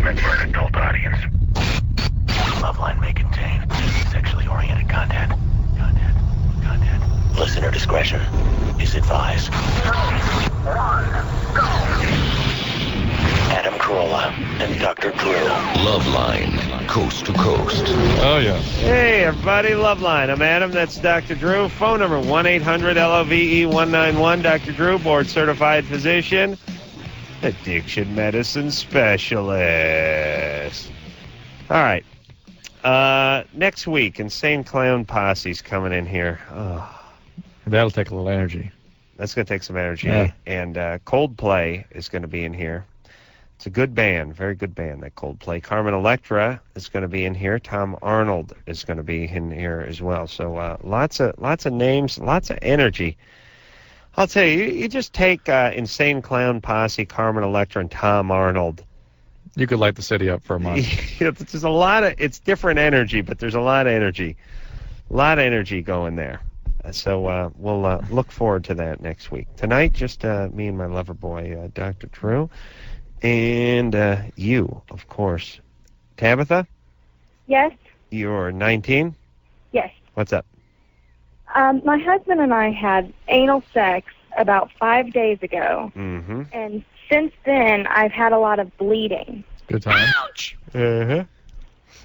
meant for an adult audience. Loveline may contain sexually oriented content. Listener discretion is advised. 3, 1, go! Adam Carolla and Dr. Drew. Loveline, coast to coast. Oh, yeah. Hey, everybody, Loveline. I'm Adam. That's Dr. Drew. Phone number 1-800-LOVE-191. Dr. Drew, board-certified physician, addiction medicine specialist. All right. Next week, Insane Clown Posse's coming in here. Oh. That'll take a little energy. That's going to take some energy. Yeah. And Coldplay is going to be in here. It's a good band, very good band, that Coldplay. Carmen Electra is going to be in here. Tom Arnold is going to be in here as well. So lots of names, lots of energy. I'll tell you, you just take Insane Clown Posse, Carmen Electra, and Tom Arnold. You could light the city up for a month. There's a lot of, it's different energy, but there's a lot of energy. A lot of energy going there. So we'll look forward to that next week. Tonight, just me and my lover boy, Dr. Drew. And you, of course. Tabitha? Yes. You're 19? Yes. What's up? My husband and I had anal sex about 5 days ago. Mm-hmm. And since then, I've had a lot of bleeding. Good time. Ouch! Uh-huh.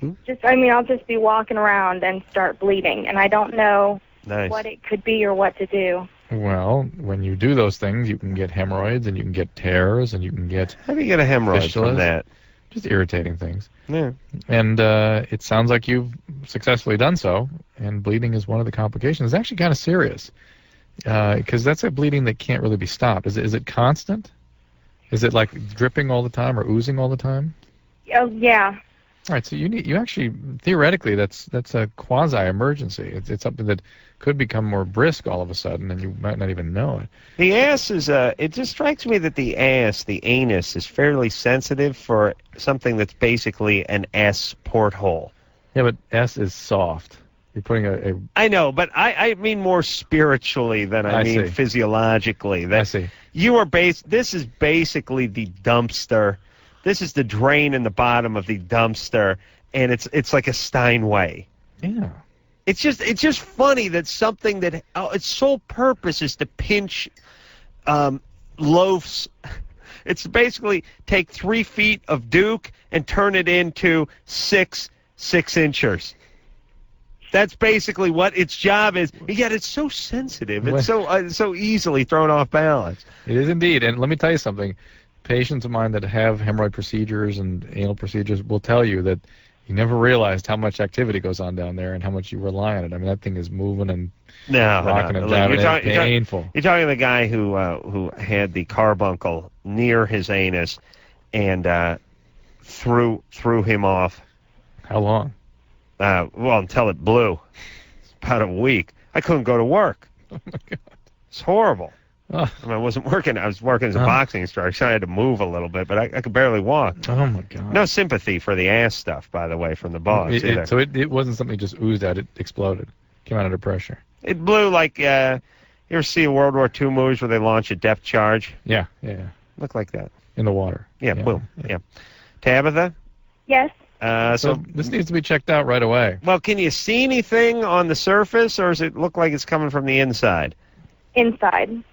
I'll just be walking around and start bleeding, and I don't know what it could be or what to do. Well, when you do those things, you can get hemorrhoids, and you can get tears, and you can get... How do you get a hemorrhoid from that? Just irritating things. Yeah. And it sounds like you've successfully done so, and bleeding is one of the complications. It's actually kind of serious, because that's a bleeding that can't really be stopped. Is it constant? Is it like dripping all the time or oozing all the time? Oh, yeah. All right, so you actually, theoretically, that's a quasi-emergency. It's something that could become more brisk all of a sudden, and you might not even know it. The ass is, it just strikes me that the anus, is fairly sensitive for something that's basically an S porthole. Yeah, but S is soft. You're putting a I know, but I mean more spiritually than I mean see. physiologically. I see. This is basically the dumpster. This is the drain in the bottom of the dumpster, and it's like a Steinway. Yeah. It's just funny that something that its sole purpose is to pinch loaves. It's basically take 3 feet of Duke and turn it into 6 inchers. That's basically what its job is. Yet it's so sensitive. It's so easily thrown off balance. It is indeed. And let me tell you something. Patients of mine that have hemorrhoid procedures and anal procedures will tell you that you never realized how much activity goes on down there and how much you rely on it. I mean, that thing is moving and rocking and driving. It's painful. You're talking the guy who had the carbuncle near his anus and threw him off. How long? Well, until it blew. It's about a week. I couldn't go to work. Oh, my God. It's horrible. Oh. I mean, I wasn't working. I was working as a boxing instructor, so I had to move a little bit, but I could barely walk. Oh, my God. No sympathy for the ass stuff, by the way, from the boss either. So it wasn't something just oozed out. It exploded. Came out under pressure. It blew like, you ever see a World War II movies where they launch a depth charge? Yeah. Looked like that. In the water. Yeah, boom. Yeah. Tabitha? Yes. So this needs to be checked out right away. Well, can you see anything on the surface, or does it look like it's coming from the inside? Inside.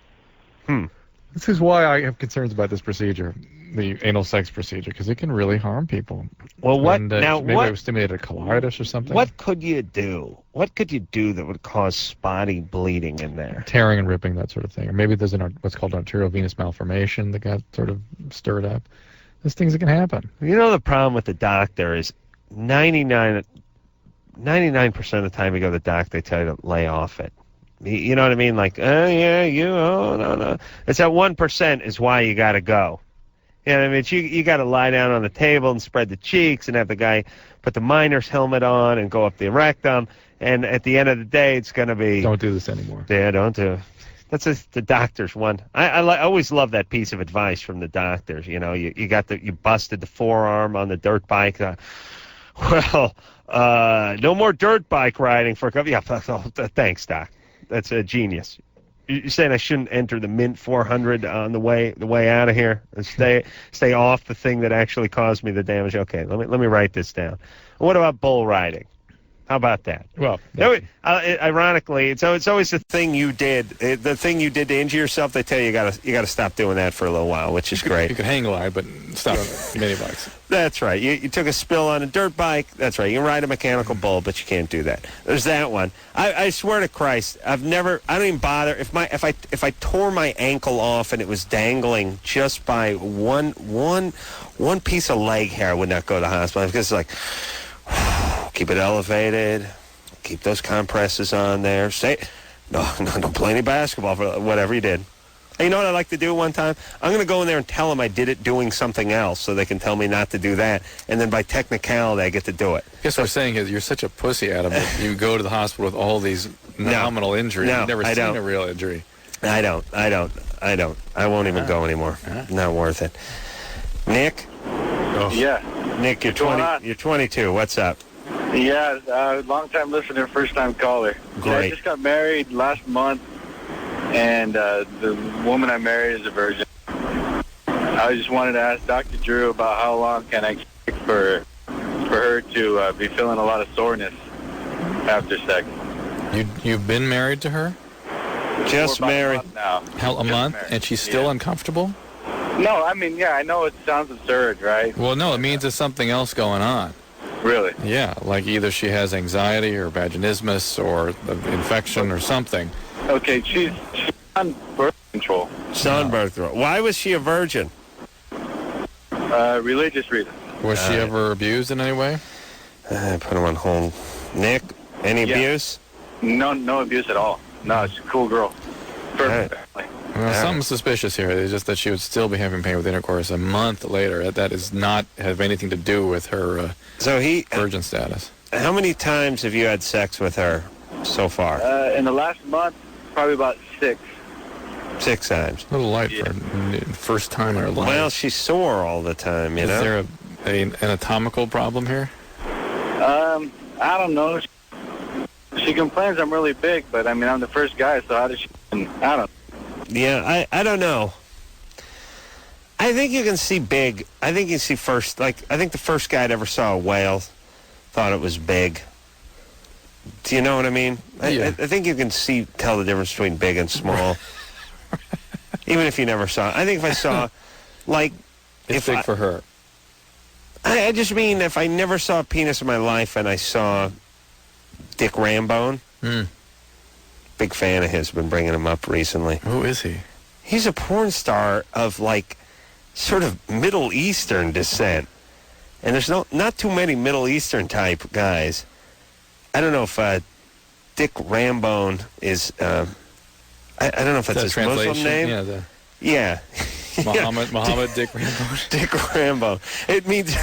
This is why I have concerns about this procedure, the anal sex procedure, because it can really harm people. Well, what and, now? Maybe What it stimulated a colitis or something. What could you do? What could you do that would cause spotty bleeding in there? Tearing and ripping, that sort of thing. Or maybe there's what's called arteriovenous malformation that got sort of stirred up. There's things that can happen. You know, the problem with the doctor is 99% of the time you go to the doctor, they tell you to lay off it. You know what I mean? Like, no. It's that 1% is why you got to go. You know what I mean? You got to lie down on the table and spread the cheeks and have the guy put the miner's helmet on and go up the rectum. And at the end of the day, it's going to be... Don't do this anymore. Yeah, don't do it. That's the doctor's one. I always love that piece of advice from the doctors. You know, you busted the forearm on the dirt bike. No more dirt bike riding for a couple. Yeah, thanks, doc. That's a genius. You're saying I shouldn't enter the Mint 400 on the way out of here and stay off the thing that actually caused me the damage. Okay, let me write this down. What about bull riding? How about that? Well, ironically, it's always the thing you did. The thing you did to injure yourself. They tell you you got to stop doing that for a little while, which is great. You can hang glide, but stop on mini bikes. That's right. You took a spill on a dirt bike. That's right. You can ride a mechanical bull, but you can't do that. There's that one. I swear to Christ, I don't even bother. If I tore my ankle off and it was dangling just by one piece of leg hair, I would not go to the hospital because it's like. Keep it elevated. Keep those compresses on there. Don't play any basketball for whatever you did. And you know what I'd like to do one time? I'm going to go in there and tell them I did it doing something else so they can tell me not to do that. And then by technicality, I get to do it. I guess what we're saying is you're such a pussy, Adam, that you go to the hospital with all these nominal injuries. No, You've never seen a real injury. I don't. I won't even go anymore. Not worth it. Nick? Oh. Yeah. Nick, you're 20. You're 22. What's up? Yeah, long-time listener, first-time caller. Great. Yeah, I just got married last month, and the woman I married is a virgin. I just wanted to ask Dr. Drew about how long can I take for her to be feeling a lot of soreness after sex. You've been married to her? Just married. A month? And she's still uncomfortable? No, I mean, yeah, I know it sounds absurd, right? Well, no, it means there's something else going on. Really? Yeah, like either she has anxiety or vaginismus or infection or something. Okay, she's on birth control. She's on birth control. Why was she a virgin? Religious reasons. Was she ever abused in any way? Put him on hold. Nick, any abuse? No abuse at all. No, she's a cool girl. Perfect. Well, something suspicious here. It's just that she would still be having pain with intercourse a month later. That does not have anything to do with her virgin status. How many times have you had sex with her so far? In the last month, probably about 6. 6 times. A little light for first time in her life. Well, she's sore all the time, you know? Is there an anatomical problem here? I don't know. She complains I'm really big, but I mean, I'm the first guy, so how does she... I don't know. Yeah, I don't know. I think you can see big. I think you see first, I think the first guy that ever saw a whale thought it was big. Do you know what I mean? Yeah. I think you can tell the difference between big and small. Even if you never saw it. I think if I saw, it's big for her. I just mean if I never saw a penis in my life and I saw Dick Rambone. Big fan of his. Been bringing him up recently. Who is he? He's a porn star of sort of Middle Eastern descent, and there's not too many Middle Eastern type guys. I don't know if Dick Rambone is. I don't know if that's his Muslim name. Yeah. Muhammad Dick Rambone. Dick Rambone. It means.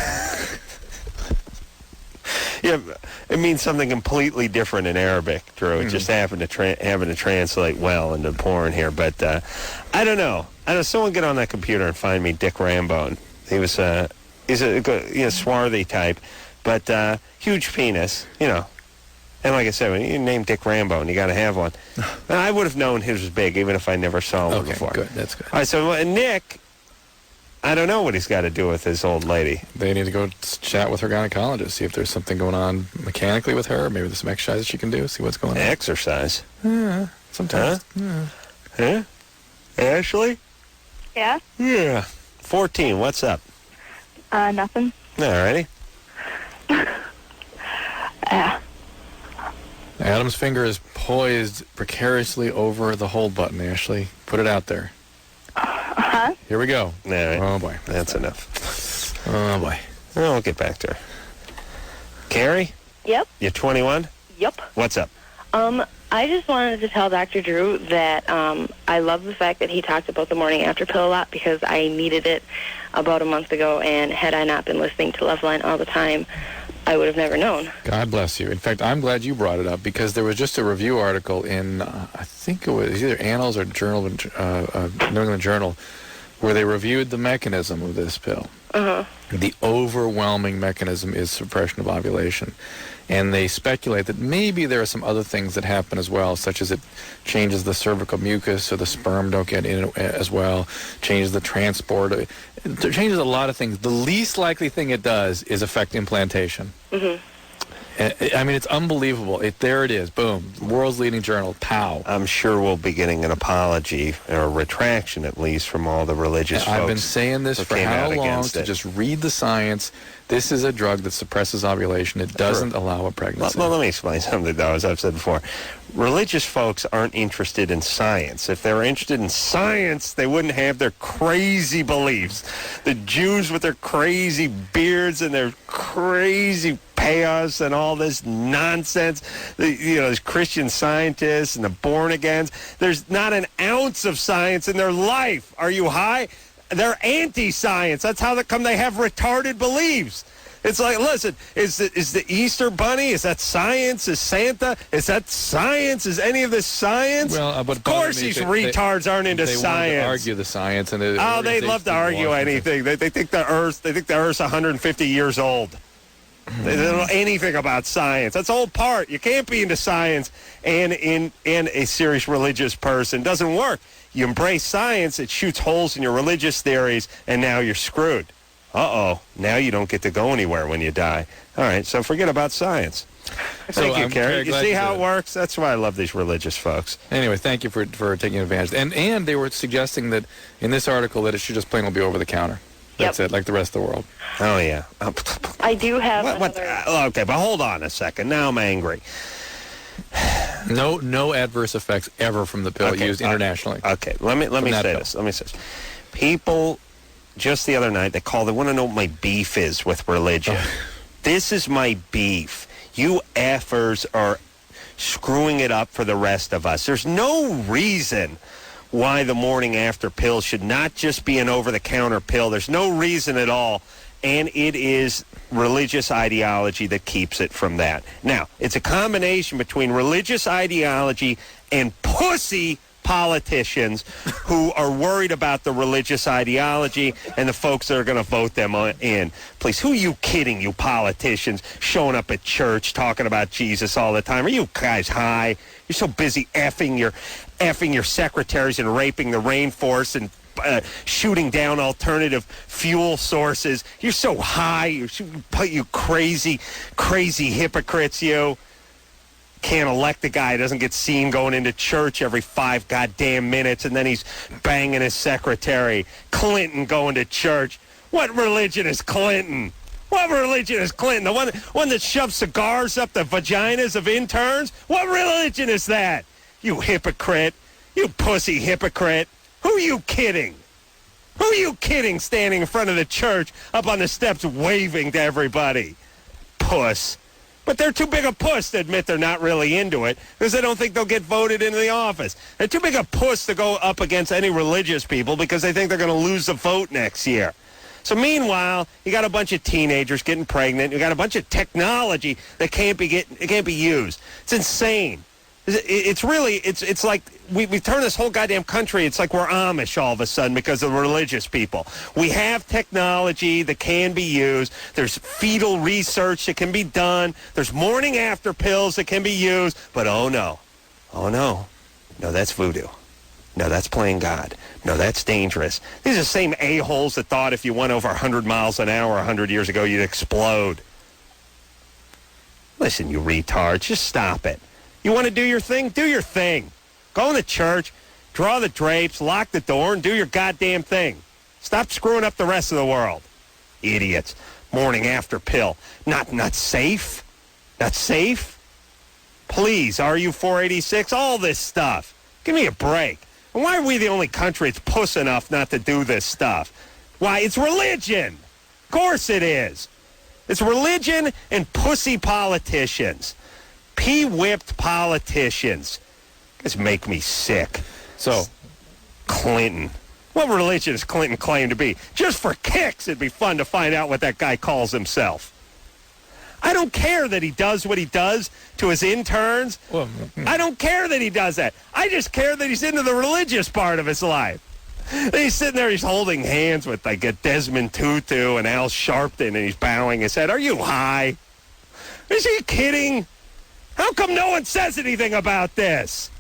Yeah, it means something completely different in Arabic, Drew. It just happened to translate well into porn here. But I don't know. Someone get on that computer and find me Dick Rambone. He's a swarthy type, but huge penis, you know. And like I said, when you name Dick Rambone, you got to have one. And I would have known his was big, even if I never saw one before. Okay, good. That's good. All right, so Nick, I don't know what he's got to do with his old lady. They need to go chat with her gynecologist, see if there's something going on mechanically with her. Maybe there's some exercises she can do, see what's going on. Exercise? Yeah, sometimes. Huh? Yeah. Ashley? Yeah? Yeah. 14, what's up? Nothing. All righty. Adam's finger is poised precariously over the hold button, Ashley. Put it out there. Uh-huh. Here we go. All right. Oh, boy. That's enough. Oh, boy. Well, we'll get back to her. Carrie? Yep. You're 21? Yep. What's up? I just wanted to tell Dr. Drew that I love the fact that he talked about the morning after pill a lot because I needed it about a month ago, and had I not been listening to Loveline all the time, I would have never known. God bless you. In fact, I'm glad you brought it up because there was just a review article in, I think it was either Annals or Journal, New England Journal, where they reviewed the mechanism of this pill. The overwhelming mechanism is suppression of ovulation. And they speculate that maybe there are some other things that happen as well, such as it changes the cervical mucus so the sperm don't get in as well, changes the transport. It changes a lot of things. The least likely thing it does is affect implantation. I mean, it's unbelievable. There it is. Boom. World's leading journal. Pow. I'm sure we'll be getting an apology, or a retraction at least, from all the religious folks. I've been saying this for how long, to just read the science. This is a drug that suppresses ovulation. It doesn't allow a pregnancy. Well, let me explain something, though, as I've said before. Religious folks aren't interested in science. If they were interested in science, they wouldn't have their crazy beliefs. The Jews with their crazy beards and their crazy chaos and all this nonsense, these Christian scientists and the born-agains. There's not an ounce of science in their life. Are you high? They're anti-science. That's how they have retarded beliefs. It's like, listen, is the Easter Bunny, is that science? Is Santa, is that science? Is any of this science? Well, but of course these retards aren't into science. They argue the science. And they love to argue anything. They think the Earth's 150 years old. They don't know anything about science. That's the whole part. You can't be into science and a serious religious person. It doesn't work. You embrace science, it shoots holes in your religious theories, and now you're screwed. Uh-oh. Now you don't get to go anywhere when you die. All right, so forget about science. Thank you, Carrie. You see how it works? That's why I love these religious folks. Anyway, thank you for taking advantage. And they were suggesting that in this article that it should just plain be over the counter. That's it, like the rest of the world. Oh, yeah. I do have okay, but hold on a second. Now I'm angry. No adverse effects ever from the pill used internationally. Okay, let me say this. People, just the other night, they want to know what my beef is with religion. This is my beef. You effers are screwing it up for the rest of us. There's no reason why the morning after pill should not just be an over-the-counter pill. There's no reason at all, and it is religious ideology that keeps it from that. Now, it's a combination between religious ideology and pussy politicians who are worried about the religious ideology and the folks that are going to vote them in. Please, who are you kidding, you politicians, showing up at church talking about Jesus all the time? Are you guys high? You're so busy effing your secretaries and raping the rainforest and shooting down alternative fuel sources. You're so high. You crazy hypocrites, you. Can't elect a guy who doesn't get seen going into church every 5 goddamn minutes, and then he's banging his secretary. Clinton going to church. What religion is Clinton? What religion is Clinton? The one that shoves cigars up the vaginas of interns? What religion is that? You hypocrite. You pussy hypocrite. Who are you kidding? Who are you kidding standing in front of the church up on the steps waving to everybody? Puss. But they're too big a puss to admit they're not really into it because they don't think they'll get voted into the office. They're too big a puss to go up against any religious people because they think they're going to lose the vote next year. So meanwhile, you got a bunch of teenagers getting pregnant. You got a bunch of technology that can't be used. It's insane. It's really, it's like we turn this whole goddamn country, it's like we're Amish all of a sudden because of religious people. We have technology that can be used. There's fetal research that can be done. There's morning after pills that can be used. But oh no, that's voodoo. No, that's playing God. No, that's dangerous. These are the same a-holes that thought if you went over 100 miles an hour 100 years ago, you'd explode. Listen, you retards, just stop it. You want to do your thing? Do your thing. Go in the church, draw the drapes, lock the door, and do your goddamn thing. Stop screwing up the rest of the world. Idiots. Morning after pill. Not safe? Not safe? Please, RU486, all this stuff. Give me a break. And why are we the only country that's puss enough not to do this stuff? Why, it's religion. Of course it is. It's religion and pussy politicians. Pee-whipped politicians. Guys make me sick. So, Clinton. What religion does Clinton claim to be? Just for kicks, it'd be fun to find out what that guy calls himself. I don't care that he does what he does to his interns. I don't care that he does that. I just care that he's into the religious part of his life. And he's sitting there, he's holding hands with like a Desmond Tutu and Al Sharpton, and he's bowing his head. Are you high? Is he kidding? How come no one says anything about this?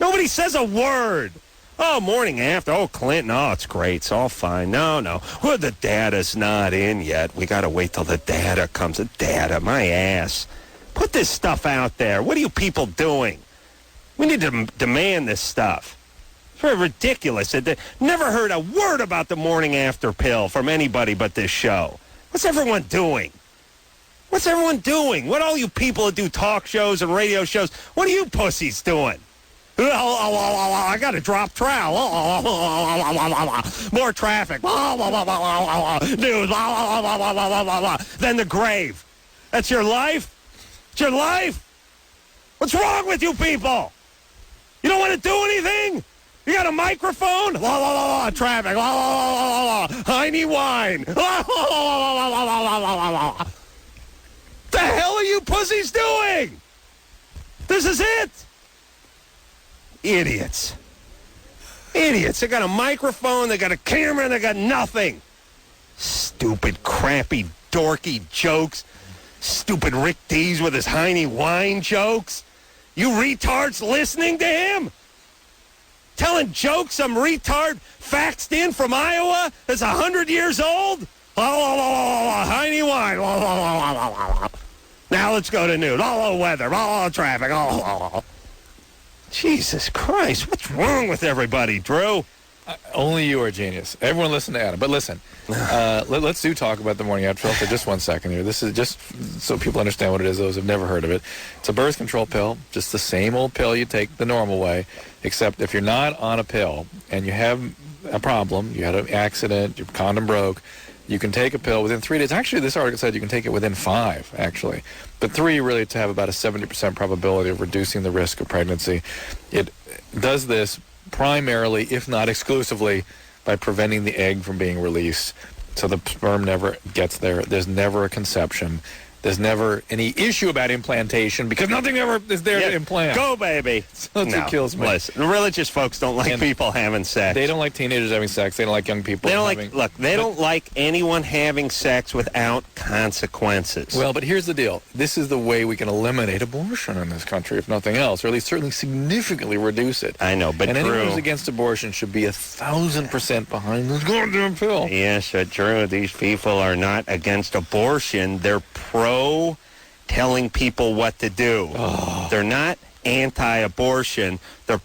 Nobody says a word. Oh, morning after. Oh, Clinton. Oh, it's great. It's all fine. No. Well, the data's not in yet. We got to wait till the data comes. The data, my ass. Put this stuff out there. What are you people doing? We need to demand this stuff. It's very ridiculous. Never heard a word about the morning after pill from anybody but this show. What's everyone doing? What's everyone doing? What all you people that do talk shows and radio shows, what are you pussies doing? I got to drop trowel. More traffic. News. Then the grave. That's your life? It's your life? What's wrong with you people? You don't want to do anything? You got a microphone? Traffic. Heine wine. The hell are you pussies doing? This is it. Idiots. They got a microphone, they got a camera, and they got nothing. Stupid, crappy, dorky jokes. Stupid Rick Dees with his Heine wine jokes. You retards listening to him? Telling jokes some retard faxed in from Iowa that's 100 years old? Heine wine. Now let's go to news. Weather. Traffic. Jesus Christ, what's wrong with everybody, Drew? Only you are a genius. Everyone listen to Adam. But listen, let's talk about the morning after pill for just 1 second here. This is just so people understand what it is, those who've never heard of it. It's a birth control pill, just the same old pill you take the normal way, except if you're not on a pill and you have a problem, you had an accident, your condom broke, you can take a pill within 3 days. Actually, this article said you can take it within 5, actually. But 3 really to have about a 70% probability of reducing the risk of pregnancy. It does this primarily, if not exclusively, by preventing the egg from being released. So the sperm never gets there. There's never a conception. There's never any issue about implantation because nothing ever is there to implant. Go, baby. So that's what kills me. Listen, religious folks don't like people having sex. They don't like teenagers having sex. They don't like young people They don't like anyone having sex without consequences. Well, but here's the deal. This is the way we can eliminate abortion in this country, if nothing else, or at least certainly significantly reduce it. I know, but anyone who's against abortion should be 1,000% behind this goddamn pill. Yes, Drew, these people are not against abortion. They're telling people what to do. They're not anti-abortion. They're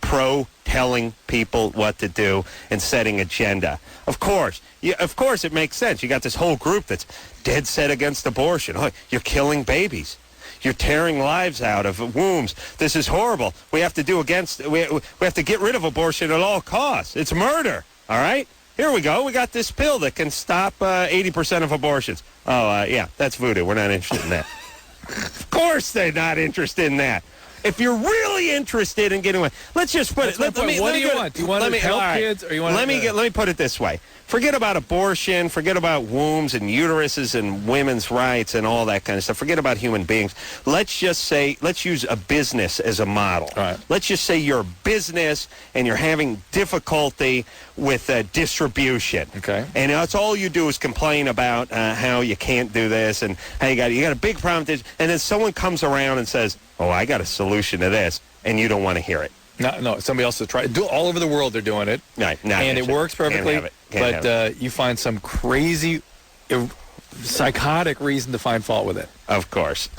telling people what to do and setting agenda. Of course it makes sense. You got this whole group that's dead set against abortion. Oh, you're killing babies. You're tearing lives out of wombs. This is horrible. We have to get rid of abortion at all costs. It's murder. All right? Here we go. We got this pill that can stop 80% of abortions. Yeah, that's voodoo. We're not interested in that. Of course they're not interested in that. If you're really interested in getting away, let's just put it. What do you want? Do you want to help kids, or you want? Let me put it this way. Forget about abortion. Forget about wombs and uteruses and women's rights and all that kind of stuff. Forget about human beings. Let's use a business as a model. All right. Let's just say you're a business and you're having difficulty with distribution. Okay. And that's all you do is complain about how you can't do this and how you got a big problem with this. And then someone comes around and says, "Oh, I got a solution to this," and you don't want to hear it. No, somebody else has tried. All over the world they're doing it. And it works perfectly. But you find some crazy, psychotic reason to find fault with it. Of course.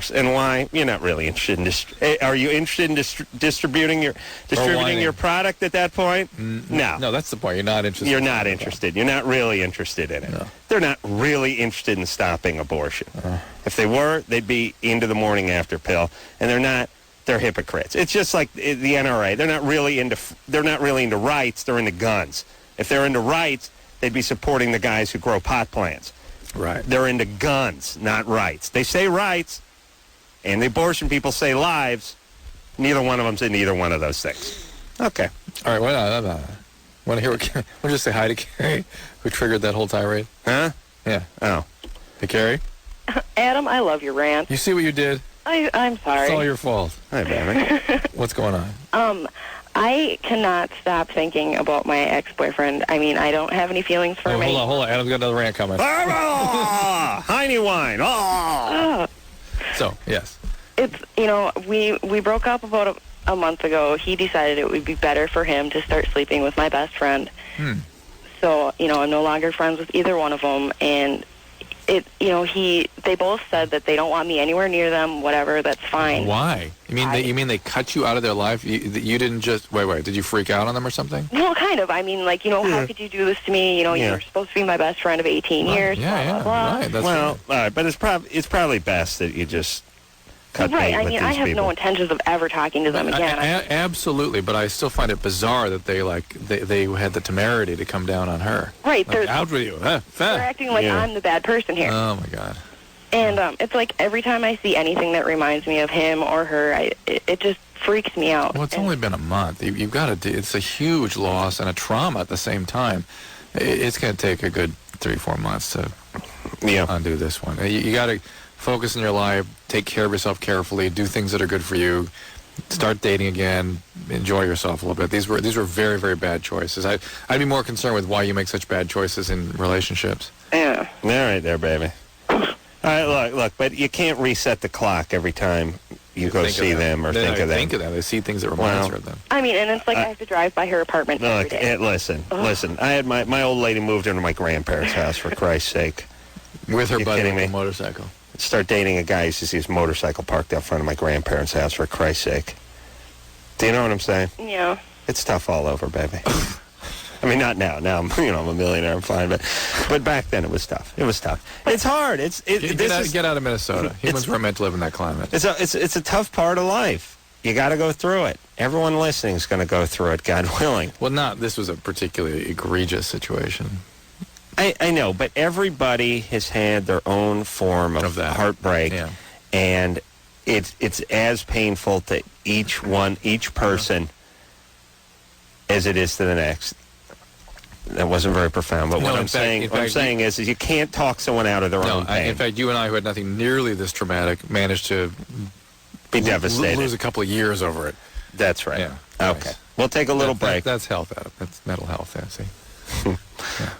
And why? You're not really interested in are you interested in distributing your product at that point? No. No, that's the point. You're not interested. You're not interested. You're not really interested in it. No. They're not really interested in stopping abortion. If they were, they'd be into the morning after pill, and they're not. They're hypocrites. It's just like the NRA. They're not really into rights. They're into guns. If they're into rights, they'd be supporting the guys who grow pot plants. Right. They're into guns, not rights. They say rights, and the abortion people say lives. Neither one of them's into either one of those things. Okay. All right. Well, want to hear we'll just say hi to Carrie, who triggered that whole tirade. Huh? Yeah. Oh. Hey, Carrie. Adam, I love your rant. You see what you did? I'm sorry. It's all your fault. Hi, baby. What's going on? I cannot stop thinking about my ex-boyfriend. I mean, I don't have any feelings for him. Hold on. Adam's got another rant coming. Heine wine. So, yes. It's, we broke up about a month ago. He decided it would be better for him to start sleeping with my best friend. So, I'm no longer friends with either one of them, and they both said that they don't want me anywhere near them, whatever, that's fine. Why? You mean they cut you out of their life? You didn't just, wait, did you freak out on them or something? Well, kind of. I mean, how could you do this to me? You're supposed to be my best friend of 18 years, blah, blah, blah. Right, that's all right, but it's probably best that you just cut bait with these people. I have no intentions of ever talking to them again. Absolutely, but I still find it bizarre that they had the temerity to come down on her. Right. Like, out with you. They're acting like I'm the bad person here. Oh, my God. And it's like every time I see anything that reminds me of him or her, it just freaks me out. Well, it's only been a month. You've got to do. It's a huge loss and a trauma at the same time. It's going to take a good 3-4 months to undo this one. You got to focus on your life, take care of yourself carefully, do things that are good for you, start dating again, enjoy yourself a little bit. These were very, very bad choices. I'd be more concerned with why you make such bad choices in relationships. Yeah. All right there, baby. All right, look, but you can't reset the clock every time you go see them or think of them. Think of them. They see things that remind her of them. I mean, and it's like I have to drive by her apartment every day. Listen. I had my old lady moved into my grandparents' house, for Christ's sake. With her buddy on a me? motorcycle. Start dating a guy who sees his motorcycle parked out front of my grandparents' house, for Christ's sake. Do you know what I'm saying? Yeah. It's tough all over, baby. I mean, not now. Now I'm a millionaire. I'm fine, but back then it was tough. It was tough. It's hard. Get out of Minnesota. Humans were meant to live in that climate. It's a tough part of life. You got to go through it. Everyone listening is going to go through it, God willing. Well, this was a particularly egregious situation. I know, but everybody has had their own form of heartbreak, and it's as painful to each person as it is to the next. That wasn't very profound, but what I'm saying is you can't talk someone out of their own pain. In fact, you and I, who had nothing nearly this traumatic, managed to be devastated, lose a couple of years over it. That's right. Yeah. Okay. Nice. We'll take a little break. That's health, Adam. That's mental health. Yeah, see.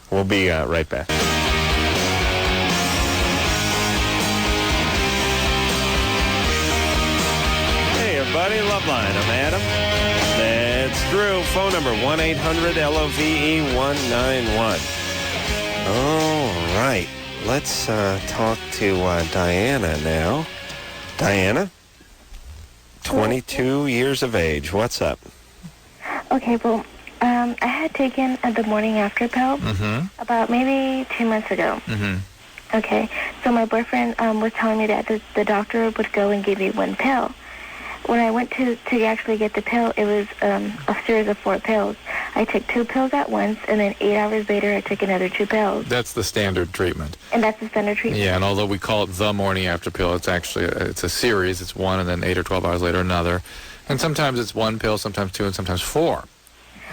We'll be right back. Hey, everybody. Loveline. I'm Adam. That's Drew. Phone number 1-800-LOVE-191. All right. Let's talk to Diana now. Diana, 22 years of age. What's up? Okay, well, I had taken the morning after pill about maybe 2 months ago. Okay, so my boyfriend was telling me that the doctor would go and give me one pill. When I went to actually get the pill, it was a series of 4 pills. I took 2 pills at once, and then 8 hours later, I took another 2 pills. That's the standard treatment. And that's the standard treatment? Yeah, and although we call it the morning after pill, it's actually it's a series. It's 1, and then 8 or 12 hours later, another. And sometimes it's 1 pill, sometimes 2, and sometimes 4.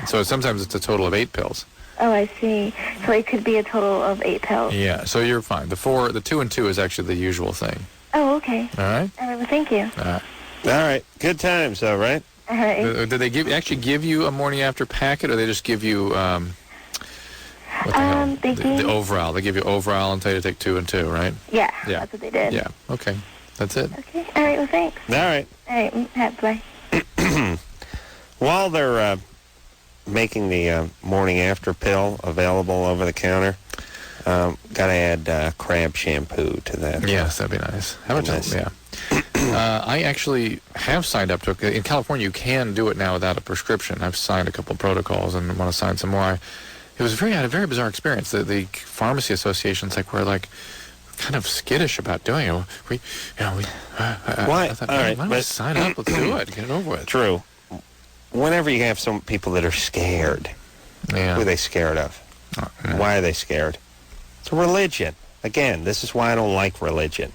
So sometimes it's a total of 8 pills. Oh, I see. So it could be a total of 8 pills. Yeah, so you're fine. The 2 and 2 is actually the usual thing. Oh, okay. All right? All right, well, thank you. All right. Good times, though, right? All right. Did they actually give you a morning after packet, or they just give you the overall? They give you overall and tell you to take 2 and 2, right? Yeah, that's what they did. Yeah, okay. That's it. Okay. All right, well, thanks. All right. All right, bye. While they're making the morning after pill available over the counter, got to add crab shampoo to that. Yes, that'd be nice. How much? Nice. Yeah. I actually have signed up to it. In California, you can do it now without a prescription. I've signed a couple of protocols and want to sign some more. I had a very bizarre experience. The pharmacy associations were kind of skittish about doing it. Why? I thought, why don't we sign up? Let's do it. Get it over with. True. Whenever you have some people that are scared, who are they scared of? Why are they scared? It's religion. Again, this is why I don't like religion.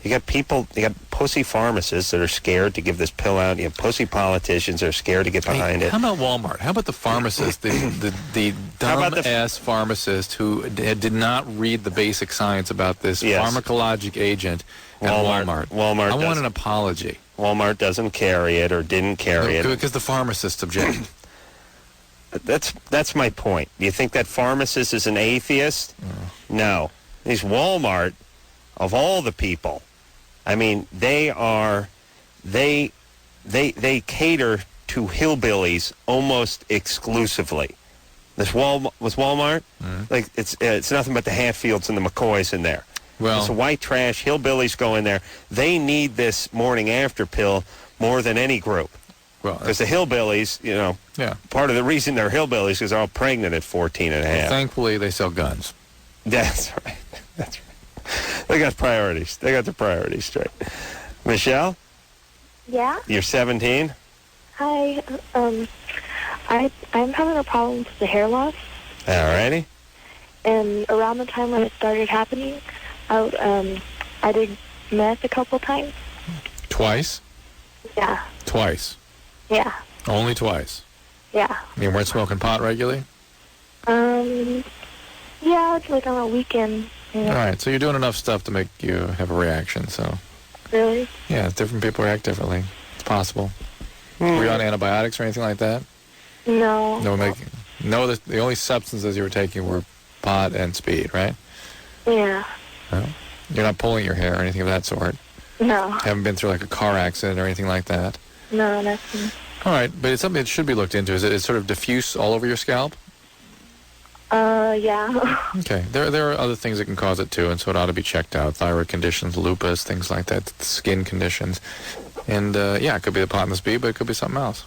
You got pussy pharmacists that are scared to give this pill out. You have pussy politicians that are scared to get behind it. How about Walmart? How about the pharmacist, the dumb-ass pharmacist who did not read the basic science about this pharmacologic agent at Walmart? Walmart I want an apology. Walmart doesn't carry it or didn't carry it. Because the pharmacist objected. That's my point. Do you think that pharmacist is an atheist? No. These Walmart, of all the people, I mean, they cater to hillbillies almost exclusively. This Walmart, like it's nothing but the Hatfields and the McCoys in there. Well, it's a white trash. Hillbillies go in there. They need this morning after pill more than any group. Well, because the hillbillies, part of the reason they're hillbillies is they're all pregnant at 14 and a half. Well, thankfully, they sell guns. That's right. That's right. They got priorities. They got their priorities straight. Michelle? Yeah? You're 17? Hi. I'm having a problem with the hair loss. Alrighty. And around the time when it started happening, I did meth a couple times. Twice? Yeah. Twice? Yeah. Only twice? Yeah. You weren't smoking pot regularly? Yeah, it's like on a weekend. All right, so you're doing enough stuff to make you have a reaction, so... Really? Yeah, different people react differently. It's possible. Were you on antibiotics or anything like that? No. No, the only substances you were taking were pot and speed, right? Yeah. No? You're not pulling your hair or anything of that sort? No. Haven't been through like a car accident or anything like that? No, nothing. All right, but it's something that should be looked into. Is it sort of diffuse all over your scalp? Yeah. Okay. There are other things that can cause it too, and so it ought to be checked out. Thyroid conditions, lupus, things like that, skin conditions. And, it could be the pot and the speed, but it could be something else.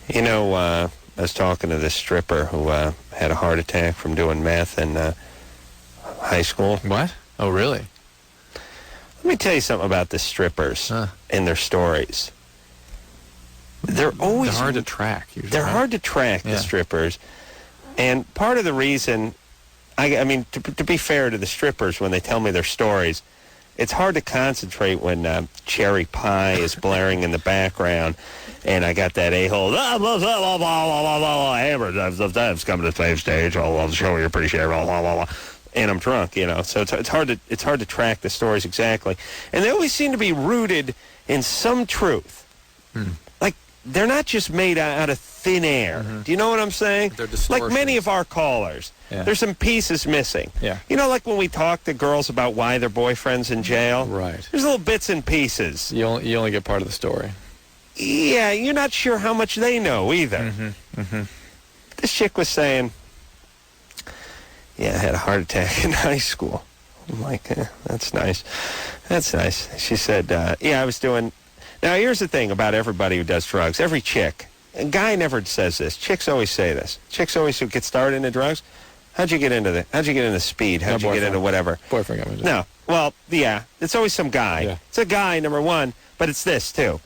You know, I was talking to this stripper who had a heart attack from doing meth in high school. What? Oh, really? Let me tell you something about the strippers and their stories. They're hard to track. Usually, they're hard to track, the strippers. And part of the reason, I mean, to be fair to the strippers, when they tell me their stories, it's hard to concentrate when Cherry Pie is blaring in the background, and I got that a-hole, Amber's coming to the same stage, I'll show you appreciate it, and I'm drunk, so it's hard to track the stories exactly. And they always seem to be rooted in some truth. Like, they're not just made out of thin air. Do you know what I'm saying? They're distortions. Like many of our callers. Yeah. There's some pieces missing. Yeah. You know, like when we talk to girls about why their boyfriend's in jail? Right. There's little bits and pieces. You only get part of the story. Yeah, you're not sure how much they know either. This chick was saying, I had a heart attack in high school. I'm like, that's nice. That's nice. She said, I was doing... Now, here's the thing about everybody who does drugs. Every chick, a guy never says this. Chicks always say this. Chicks always who get started into drugs. How'd you get into speed? How'd you get into whatever? Boyfriend got me into No. Well, yeah. It's always some guy. Yeah. It's a guy, number one, but it's this, too.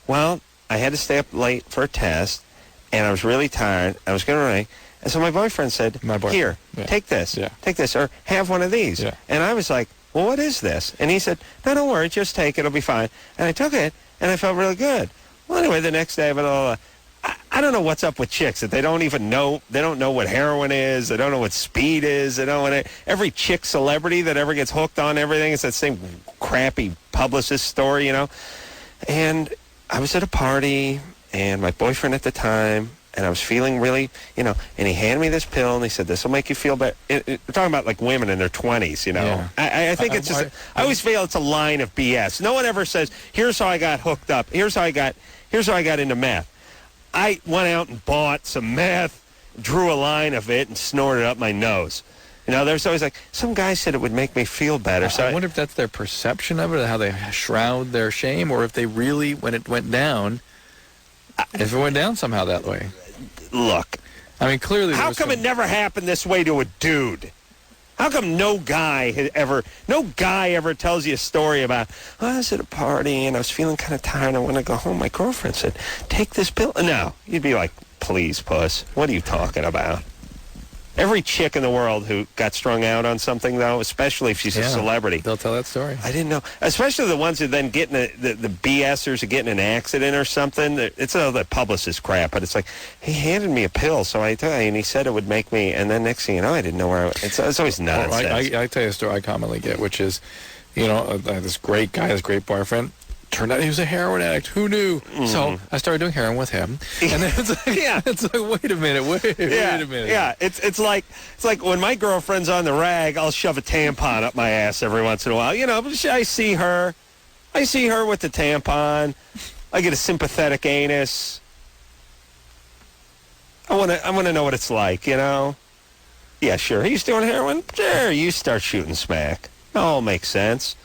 Well, I had to stay up late for a test, and I was really tired. I was going to run. And so my boyfriend said, here, take this. Yeah. Take this, or have one of these. Yeah. And I was like, well, what is this? And he said, no, don't worry, just take it. It'll be fine. And I took it, and I felt really good. Well, anyway, the next day, I don't know what's up with chicks that they don't even know. They don't know what heroin is. They don't know what speed is. They don't know every chick celebrity that ever gets hooked on everything. It's that same crappy publicist story, And I was at a party, and my boyfriend at the time, and I was feeling really, and he handed me this pill, and he said, this will make you feel better. We're talking about, like, women in their 20s, Yeah. I think it's just, I always feel it's a line of BS. No one ever says, here's how I got hooked up. Here's how I got into meth. I went out and bought some meth, drew a line of it, and snorted it up my nose. There's always like, some guy said it would make me feel better. So I wonder if that's their perception of it, how they shroud their shame, or if they really, when it went down, if it went down somehow that way. Look. I mean, clearly... How come it never happened this way to a dude? How come no guy ever tells you a story about, I was at a party and I was feeling kind of tired and I wanted to go home. My girlfriend said, take this pill. No. You'd be like, please, puss. What are you talking about? Every chick in the world who got strung out on something, though, especially if she's a celebrity. They'll tell that story. I didn't know. Especially the ones who then get in the BSers who get in an accident or something. It's all that publicist crap, but it's like, he handed me a pill, so I took it, and he said it would make me, and then next thing you know, I didn't know where I was. It's always nonsense. I tell you a story I commonly get, which is, I have this great guy, this great boyfriend, turned out he was a heroin addict. Who knew? So I started doing heroin with him. And then it's like, it's like, wait a minute, wait a minute. Yeah, it's like when my girlfriend's on the rag, I'll shove a tampon up my ass every once in a while. You know, but I see her with the tampon. I get a sympathetic anus. I want to know what it's like, you know? Yeah, sure. He's doing heroin? Sure, you start shooting smack. It all makes sense.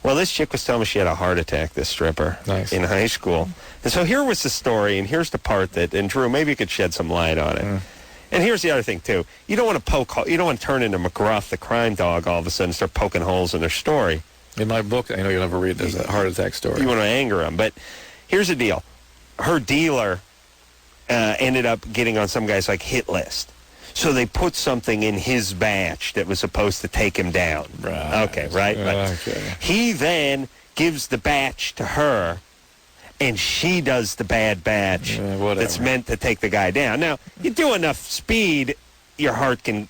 Well, this chick was telling me she had a heart attack, this stripper, in high school. And so here was the story, and here's the part that, and Drew, maybe you could shed some light on it. And here's the other thing, too. You don't want to turn into McGruff, the crime dog, all of a sudden start poking holes in their story. In my book, I know you'll never read, there's a heart attack story. You want to anger them. But here's the deal. Her dealer ended up getting on some guy's, like, hit list. So they put something in his batch that was supposed to take him down. Right. Okay, right? Okay. He then gives the batch to her, and she does the bad batch that's meant to take the guy down. Now, you do enough speed, your heart can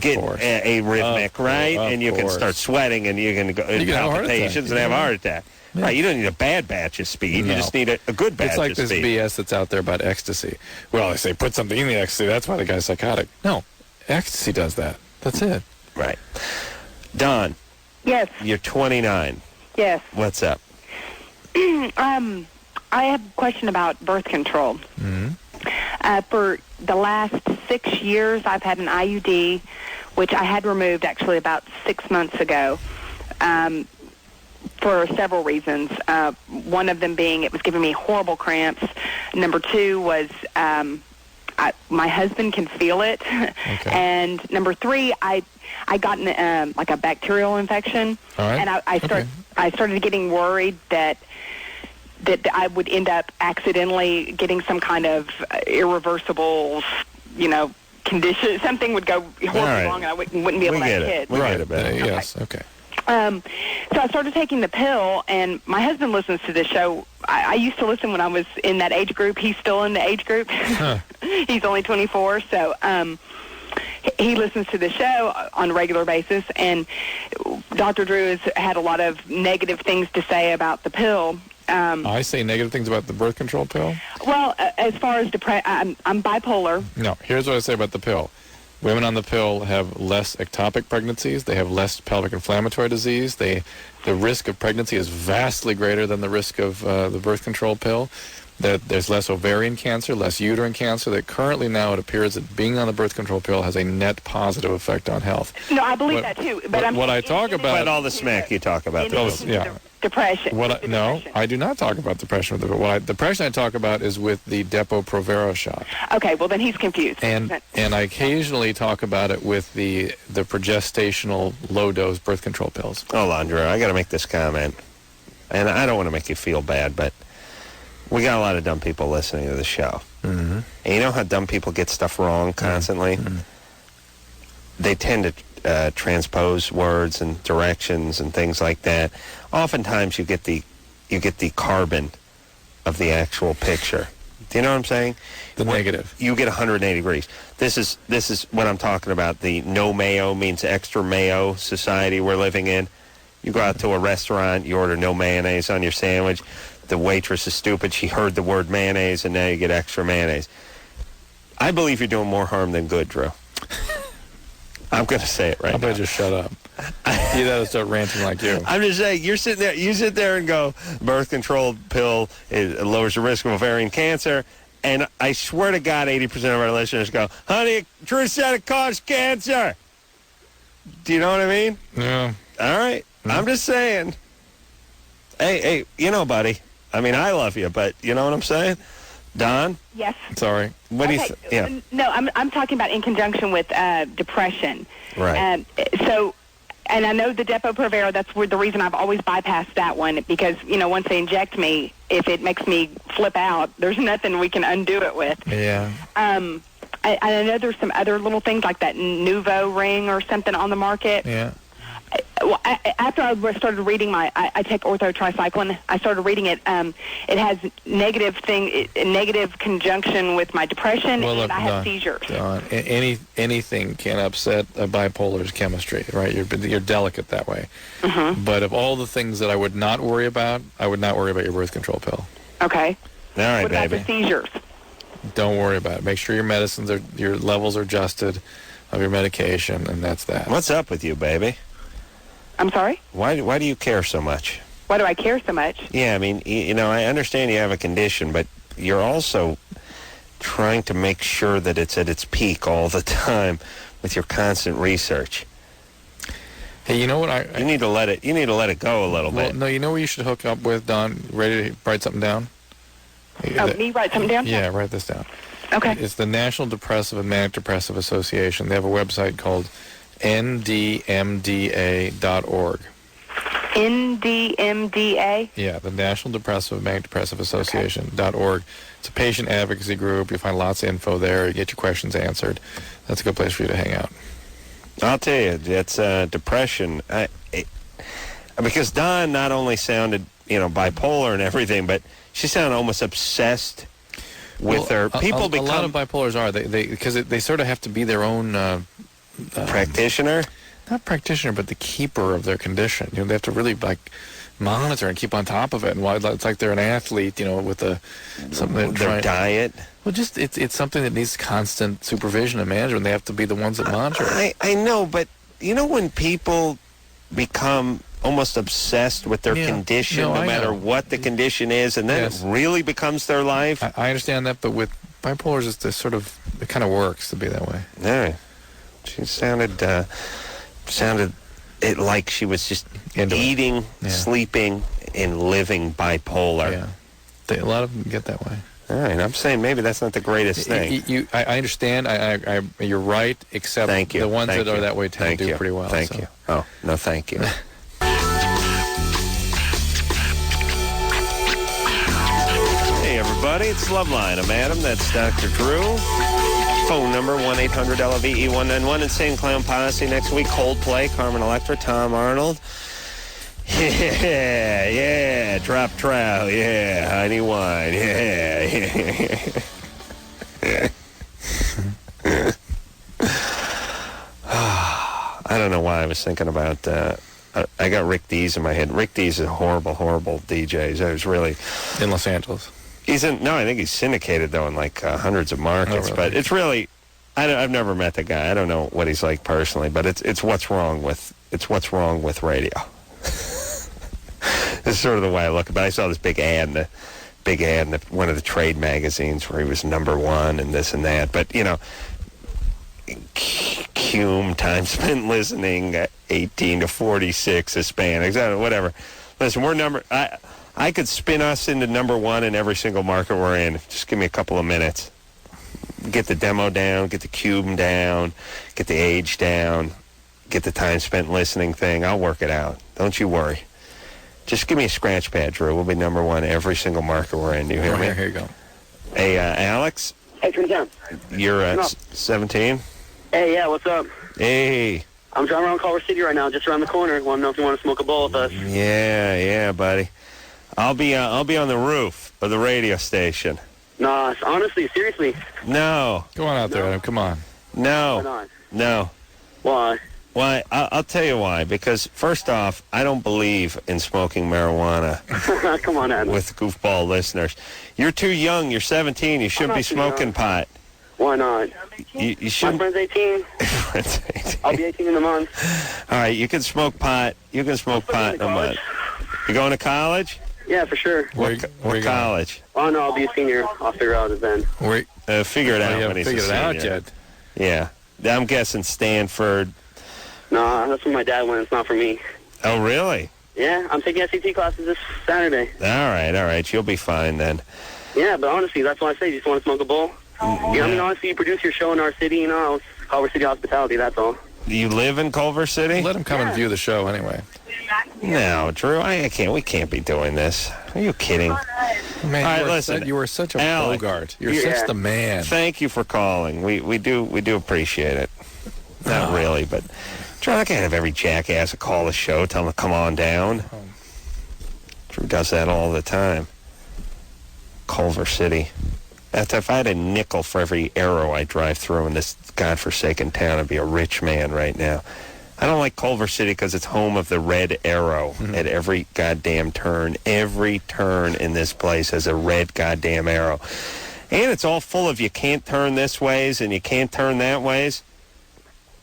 get a rhythmic, right? And you can start sweating, and you're going to go in palpitations and have a heart attack. Yeah. Right, you don't need a bad batch of speed. No. You just need a good batch of speed. It's like this BS that's out there about ecstasy. Well, they say put something in the ecstasy. That's why the guy's psychotic. No, ecstasy does that. That's it. Right. Don. Yes. You're 29. Yes. What's up? I have a question about birth control. For the last 6 years, I've had an IUD, which I had removed actually about 6 months ago. For several reasons. One of them being it was giving me horrible cramps. Number two was my husband can feel it. Okay. And number three, I got like a bacterial infection. All right. And I started getting worried that I would end up accidentally getting some kind of irreversible, condition. Something would go horribly wrong, and I wouldn't be able to have kids. We get it, yes, okay. So I started taking the pill, and my husband listens to this show. I used to listen when I was in that age group. He's still in the age group. Huh. He's only 24, so he listens to the show on a regular basis, and Dr. Drew has had a lot of negative things to say about the pill. I say negative things about the birth control pill? Well, as far as I'm bipolar. No, here's what I say about the pill. Women on the pill have less ectopic pregnancies. They have less pelvic inflammatory disease. The risk of pregnancy is vastly greater than the risk of the birth control pill. There's less ovarian cancer, less uterine cancer. That currently now it appears that being on the birth control pill has a net positive effect on health. No, I believe that too. But what I talk about... But all the smack you talk about. Depression. No, I do not talk about depression. Depression I talk about is with the Depo-Provera shot. Okay, well then he's confused. And I occasionally talk about it with the progestational low-dose birth control pills. Oh, Andrea, I got to make this comment. And I don't want to make you feel bad, but we got a lot of dumb people listening to the show. Mm-hmm. And you know how dumb people get stuff wrong constantly? Mm-hmm. They tend to transpose words and directions and things like that. Oftentimes you get the carbon of the actual picture. Do you know what I'm saying? The negative. You get 180 degrees. This is what I'm talking about. The no mayo means extra mayo society we're living in. You go out to a restaurant, you order no mayonnaise on your sandwich. The waitress is stupid. She heard the word mayonnaise, and now you get extra mayonnaise. I believe you're doing more harm than good, Drew. I'm going to say it right now. I better just shut up. You gotta start ranting like you. I'm just saying, you sit there and go, birth control pill lowers the risk of ovarian cancer, and I swear to God, 80% of our listeners go, honey, Drew said it causes cancer. Do you know what I mean? Yeah. All right. Mm-hmm. I'm just saying. Hey, buddy, I mean, I love you, but you know what I'm saying? Don? Yes. Sorry. What do you think? Yeah. No, I'm talking about in conjunction with depression. Right. And I know the Depo-Provera, that's the reason I've always bypassed that one, because, once they inject me, if it makes me flip out, there's nothing we can undo it with. Yeah. I know there's some other little things like that Nuvo ring or something on the market. Yeah. Well, after I started reading I take orthotricycline. I started reading it. It has negative conjunction with my depression, and I have seizures. Anything can upset a bipolar's chemistry, right? You're delicate that way. Mm-hmm. But of all the things that I would not worry about, I would not worry about your birth control pill. Okay. All right, what about baby. the seizures? Don't worry about it. Make sure your levels are adjusted of your medication, and that's that. What's up with you, baby? I'm sorry? Why do you care so much? Why do I care so much? Yeah, I mean, I understand you have a condition, but you're also trying to make sure that it's at its peak all the time with your constant research. Hey, you know what? You need to let it go a little bit. No, you know what you should hook up with, Don? Ready to write something down? Me write something down? Yeah, write this down. Okay. It's the National Depressive and Manic Depressive Association. They have a website called ndmda.org. NDMDA? Yeah, the National Depressive and Manic Depressive Association.org. It's a patient advocacy group. You'll find lots of info there. You get your questions answered. That's a good place for you to hang out. I'll tell you, it's depression. Because Dawn not only sounded, bipolar and everything, but she sounded almost obsessed with her. People become... A lot of bipolars are. Because they sort of have to be their own... practitioner? Not practitioner, but the keeper of their condition. They have to really, monitor and keep on top of it. And it's like they're an athlete, with something their diet. Well, just it's something that needs constant supervision and management. They have to be the ones that monitor it. I know, but when people become almost obsessed with their condition, no matter what the condition is, and then it really becomes their life. I understand that, but with bipolars, it kind of works to be that way. Yeah, she sounded it like she was just eating, sleeping, and living bipolar. Yeah, a lot of them get that way. All right, I'm saying maybe that's not the greatest thing. I understand. You're right, except the ones that are that way tend to do pretty well. Thank you. Oh, no, thank you. Hey, everybody, it's Loveline. I'm Adam. That's Dr. Drew. Phone number 1-800-LVE-191. Insane Clown Posse next week. Coldplay, Carmen Electra, Tom Arnold. Yeah, Drop Trout, yeah, Honey Wine, yeah. I don't know why I was thinking about I got Rick Dees in my head. Rick Dees is a horrible, horrible DJ. I was really... In Los Angeles? I think he's syndicated, though, in hundreds of markets. Really? But it's really... I've never met the guy. I don't know what he's like personally, but it's what's wrong with radio. This is sort of the way I look at it. I saw this big ad in one of the trade magazines where he was #1 and this and that. But, Cume, time spent listening, 18 to 46, Hispanics, whatever. Listen, I could spin us into #1 in every single market we're in. Just give me a couple of minutes. Get the demo down, get the Cume down, get the age down, get the time spent listening thing. I'll work it out. Don't you worry. Just give me a scratch pad, Drew. We'll be #1 every single market we're in. Do you hear me? Here you go. Hey, Alex? Hey, turn it down. You're 17? Hey, yeah, what's up? Hey. I'm driving around Culver City right now, just around the corner. Want to know if you want to smoke a bowl with us? Yeah, buddy. I'll be on the roof of the radio station. Nah, honestly, seriously. No. Go on out there, Adam. Come on. No. Why not? No. Why? Why? I'll tell you why. Because, first off, I don't believe in smoking marijuana. Come on, Adam. With goofball listeners. You're too young. You're 17. You shouldn't be smoking pot. Why not? You shouldn't. My friend's 18. Friend's 18. I'll be 18 in a month. All right, you can smoke pot. You can smoke pot in a month. You going to college? Yeah, for sure. What college? Oh, no, I'll be a senior. I'll figure out it then. Figure it out when he's a senior. Figured it out yet. Yeah. I'm guessing Stanford. Nah, that's where my dad went. It's not for me. Oh, really? Yeah, I'm taking SAT classes this Saturday. All right. You'll be fine then. Yeah, but honestly, that's why I say you just want to smoke a bowl. Honestly, you produce your show in our city, Culver City Hospitality, that's all. You live in Culver City? Let him come and view the show anyway. No, Drew, I can't. We can't be doing this. Are you kidding? Man, all right, listen. You were such a Alex, Bogart. You're such the man. Thank you for calling. We do appreciate it. Not really, but John, I can't have every jackass that call the show, tell them to come on down. Drew does that all the time. Culver City. If I had a nickel for every arrow I drive through in this godforsaken town, I'd be a rich man right now. I don't like Culver City because it's home of the red arrow at every goddamn turn. Every turn in this place has a red goddamn arrow. And it's all full of you can't turn this ways and you can't turn that ways.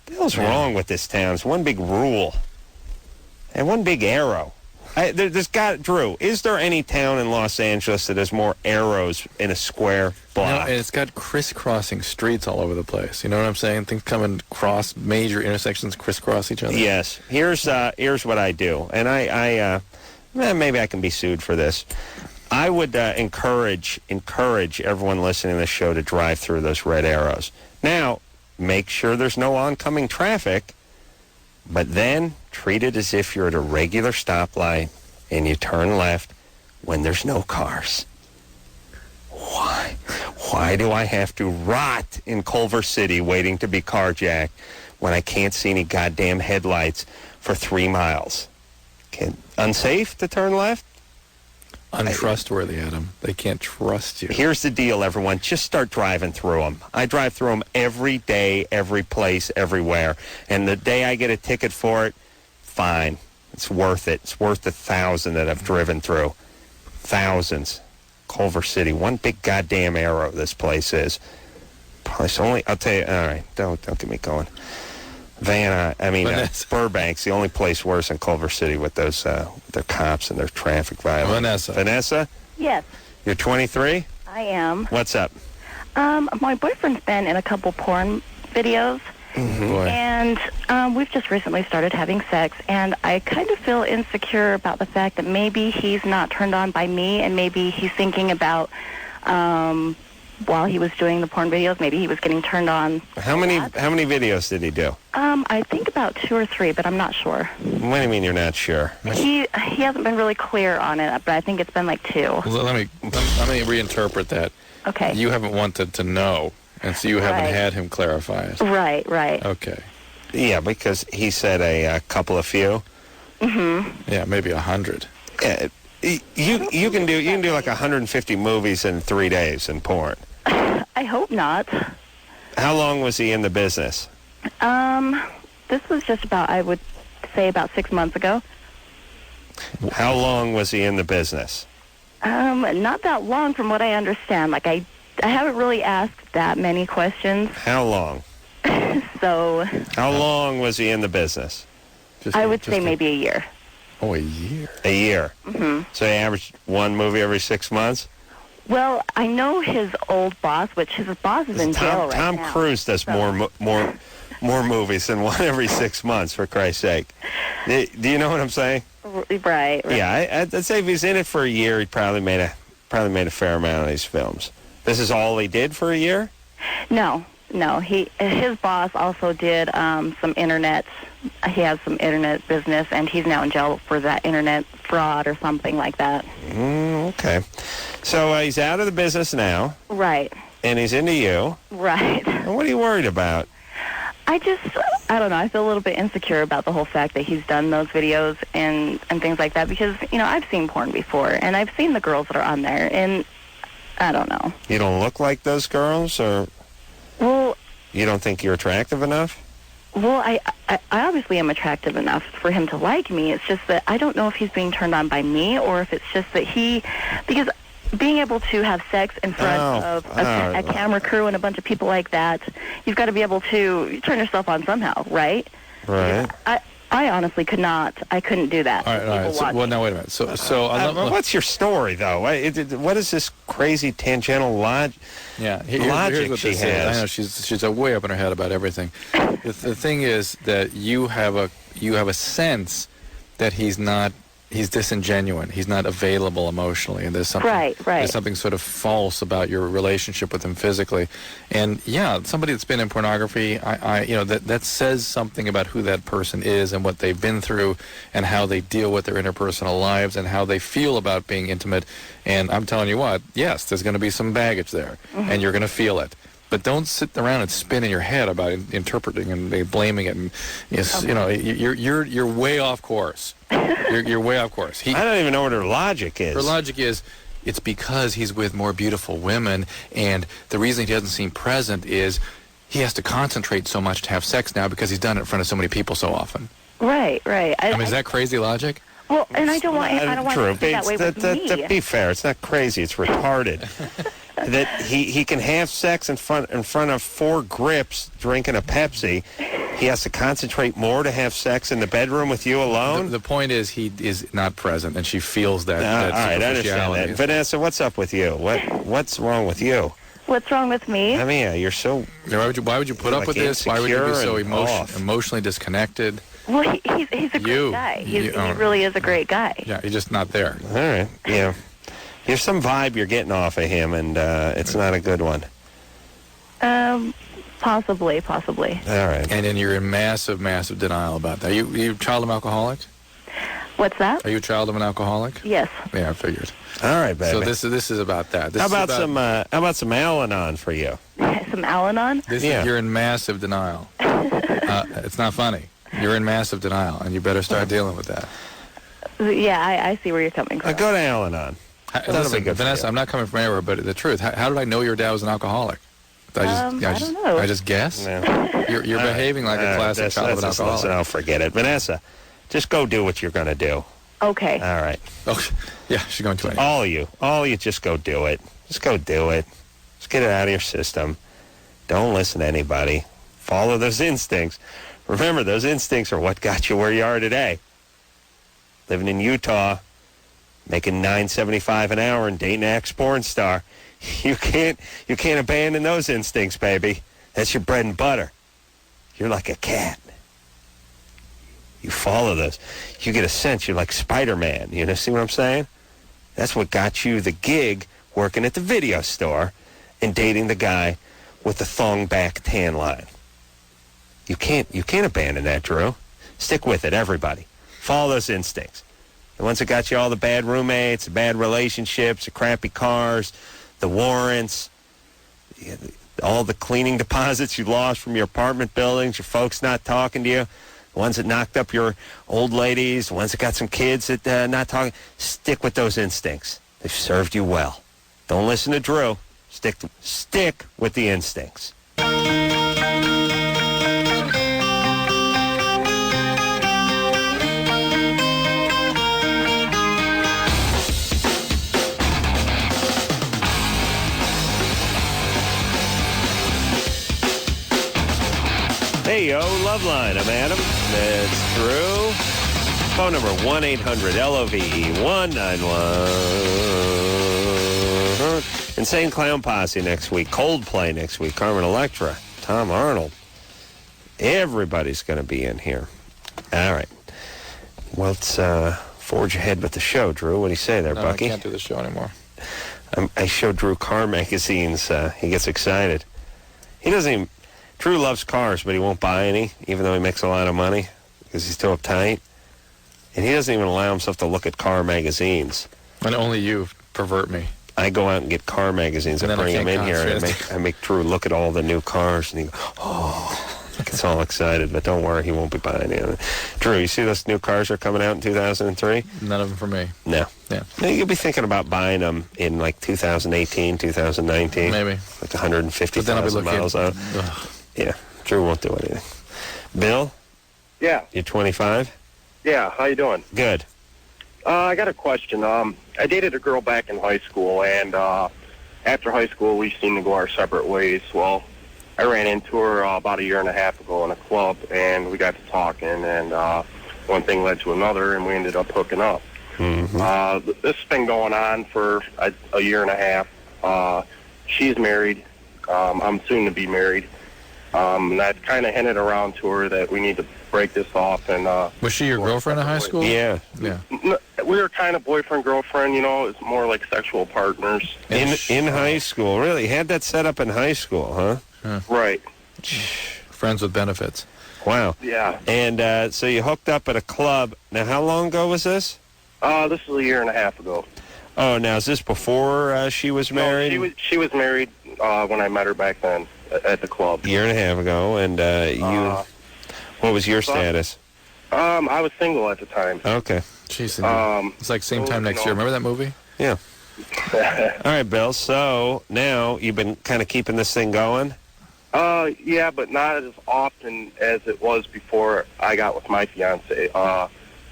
What the hell's wrong with this town? It's one big rule. And one big arrow. Drew, is there any town in Los Angeles that has more arrows in a square block? No, and it's got crisscrossing streets all over the place. You know what I'm saying? Things come and cross major intersections, crisscross each other. Yes. Here's what I do, and maybe I can be sued for this. I would encourage everyone listening to this show to drive through those red arrows. Now, make sure there's no oncoming traffic, but then treat it as if you're at a regular stoplight and you turn left when there's no cars. Why? Why do I have to rot in Culver City waiting to be carjacked when I can't see any goddamn headlights for 3 miles? Unsafe to turn left? Untrustworthy, Adam. They can't trust you. Here's the deal, everyone. Just start driving through them. I drive through them every day, every place, everywhere. And the day I get a ticket for it, fine. It's worth it. It's worth the 1,000 that I've driven through. Thousands. Culver City. One big goddamn arrow this place is. I'll tell you, all right, don't get me going. Burbank's the only place worse than Culver City with those their cops and their traffic violence. Vanessa? Yes. You're 23? I am. What's up? My boyfriend's been in a couple porn videos, and we've just recently started having sex, and I kind of feel insecure about the fact that maybe he's not turned on by me, and maybe he's thinking about while he was doing the porn videos, maybe he was getting turned on. How many videos did he do? I think about 2 or 3, but I'm not sure. What do you mean you're not sure? He hasn't been really clear on it, but I think it's been like 2. Well, let me reinterpret that. Okay. You haven't wanted to know, and so you haven't had him clarify it. Right. Okay. Yeah, because he said a couple of few. Mm-hmm. Yeah, maybe 100. You can do like 150 movies in 3 days in porn. I hope not. How long was he in the business? This was just about, I would say, about 6 months ago. How long was he in the business? Not that long from what I understand. Like, I haven't really asked that many questions. How long? So... How long was he in the business? I would say maybe a year. Oh, a year. A year. Mm-hmm. So he averaged one movie every 6 months? Well, I know his old boss, which his boss is in jail right now. Tom Cruise does more movies than one every 6 months, for Christ's sake. Do you know what I'm saying? Right. Yeah, I'd say if he's in it for a year, he probably made a fair amount of these films. This is all he did for a year? No. His boss also did some internet. He has some internet business, and he's now in jail for that internet fraud or something like that. Okay. So he's out of the business now. Right. And he's into you. Right. And what are you worried about? I don't know. I feel a little bit insecure about the whole fact that he's done those videos and things like that because, I've seen porn before, and I've seen the girls that are on there, and I don't know. You don't look like those girls, or... Well... You don't think you're attractive enough? Well, I obviously am attractive enough for him to like me. It's just that I don't know if he's being turned on by me or if it's just that because being able to have sex in front of a camera crew and a bunch of people like that, you've got to be able to turn yourself on somehow, right? Right. I honestly could not. I couldn't do that. All right. So, well, now wait a minute. So what's your story, though? What is this crazy tangential logic? Yeah, logic what she has. I know she's way up in her head about everything. The thing is that you have a sense that he's disingenuine. He's not available emotionally, and there's something There's something sort of false about your relationship with him physically. And yeah, somebody that's been in pornography, that says something about who that person is and what they've been through and how they deal with their interpersonal lives and how they feel about being intimate. And I'm telling you what, yes, there's going to be some baggage there, and you're going to feel it. But don't sit around and spin in your head about interpreting and blaming it. And you're way off course. You're way off course. I don't even know what her logic is. Her logic is, it's because he's with more beautiful women, and the reason he doesn't seem present is he has to concentrate so much to have sex now because he's done it in front of so many people so often. Right. I mean, is that crazy logic? Well, and I don't want Drew, to be that way with me. To be fair, it's not crazy. It's retarded. That he can have sex in front of 4 grips drinking a Pepsi. He has to concentrate more to have sex in the bedroom with you alone? The point is he is not present, and she feels that, all right, I understand that. Vanessa, what's up with you? What's wrong with you? What's wrong with me? I mean, you're so... Why would you put up with this? Why would you be so emotionally disconnected? Well, he's a great guy. He really is a great guy. Yeah, you're just not there. All right, yeah. There's some vibe you're getting off of him, and it's not a good one. Possibly. All right. And then you're in massive denial about that. Are you a child of an alcoholic? What's that? Are you a child of an alcoholic? Yes. Yeah, I figured. All right, baby. So this is about that. How about some Al-Anon for you? Some Al-Anon? You're in massive denial. It's not funny. You're in massive denial, and you better start dealing with that. Yeah, I see where you're coming from. Go to Al-Anon. Listen, Vanessa, I'm not coming from anywhere, but the truth. How did I know your dad was an alcoholic? I don't know. I just guess? Yeah. You're behaving like a classic child of an alcoholic. Listen, I'll forget it. Vanessa, just go do what you're going to do. Okay. All right. Okay. Yeah, she's going to anyway. All of you, just go do it. Just go do it. Just get it out of your system. Don't listen to anybody. Follow those instincts. Remember, those instincts are what got you where you are today. Living in Utah, making $9.75 an hour and dating an ex-porn star. You can't abandon those instincts, baby. That's your bread and butter. You're like a cat. You follow those. You get a sense. You're like Spider-Man. You know, see what I'm saying? That's what got you the gig working at the video store and dating the guy with the thong-back tan line. You can't abandon that, Drew. Stick with it, everybody. Follow those instincts. The ones that got you all the bad roommates, the bad relationships, the crappy cars, the warrants, all the cleaning deposits you lost from your apartment buildings, your folks not talking to you, the ones that knocked up your old ladies, the ones that got some kids that not talking. Stick with those instincts. They've served you well. Don't listen to Drew. Stick with the instincts. Hey, yo, Loveline. I'm Adam. That's Drew. Phone number 1-800-LOVE-191. Insane Clown Posse next week. Coldplay next week. Carmen Electra. Tom Arnold. Everybody's going to be in here. All right. Well, let's forge ahead with the show, Drew. What do you say there, Bucky? I can't do the show anymore. I show Drew car magazines. He gets excited. He doesn't even... Drew loves cars, but he won't buy any, even though he makes a lot of money, because he's too uptight. And he doesn't even allow himself to look at car magazines. And only you pervert me. I go out and get car magazines and bring them in here. And I make Drew look at all the new cars, and he goes, oh, he gets all excited. But don't worry, he won't be buying any of them. Drew, you see those new cars that are coming out in 2003? None of them for me. No. Yeah. You'll be thinking about buying them in like 2018, 2019. Maybe. Like 150,000 miles out. Yeah, Drew won't do anything. Bill? Yeah. You're 25? Yeah, how you doing? Good. I got a question. I dated a girl back in high school, and after high school, we seemed to go our separate ways. Well, I ran into her about a year and a half ago in a club, and we got to talking, and one thing led to another, and we ended up hooking up. Mm-hmm. This has been going on for a year and a half. She's married. I'm soon to be married. And I've kind of hinted around to her that we need to break this off. And was she your girlfriend in high school? Yeah. We were kind of boyfriend-girlfriend, you know. It's more like sexual partners. In high school, really? Had that set up in high school, huh? Right. Friends with benefits. Wow. Yeah. And so you hooked up at a club. Now, how long ago was this? This was a year and a half ago. Oh, now is this before she was married? No, she was married when I met her back then. at the club. A year and a half ago, and what was your status? I was single at the time. Okay. Jeez, it's like same time next year. Remember that movie? Yeah. All right, Bill. So now you've been kind of keeping this thing going? Yeah, but not as often as it was before I got with my fiance.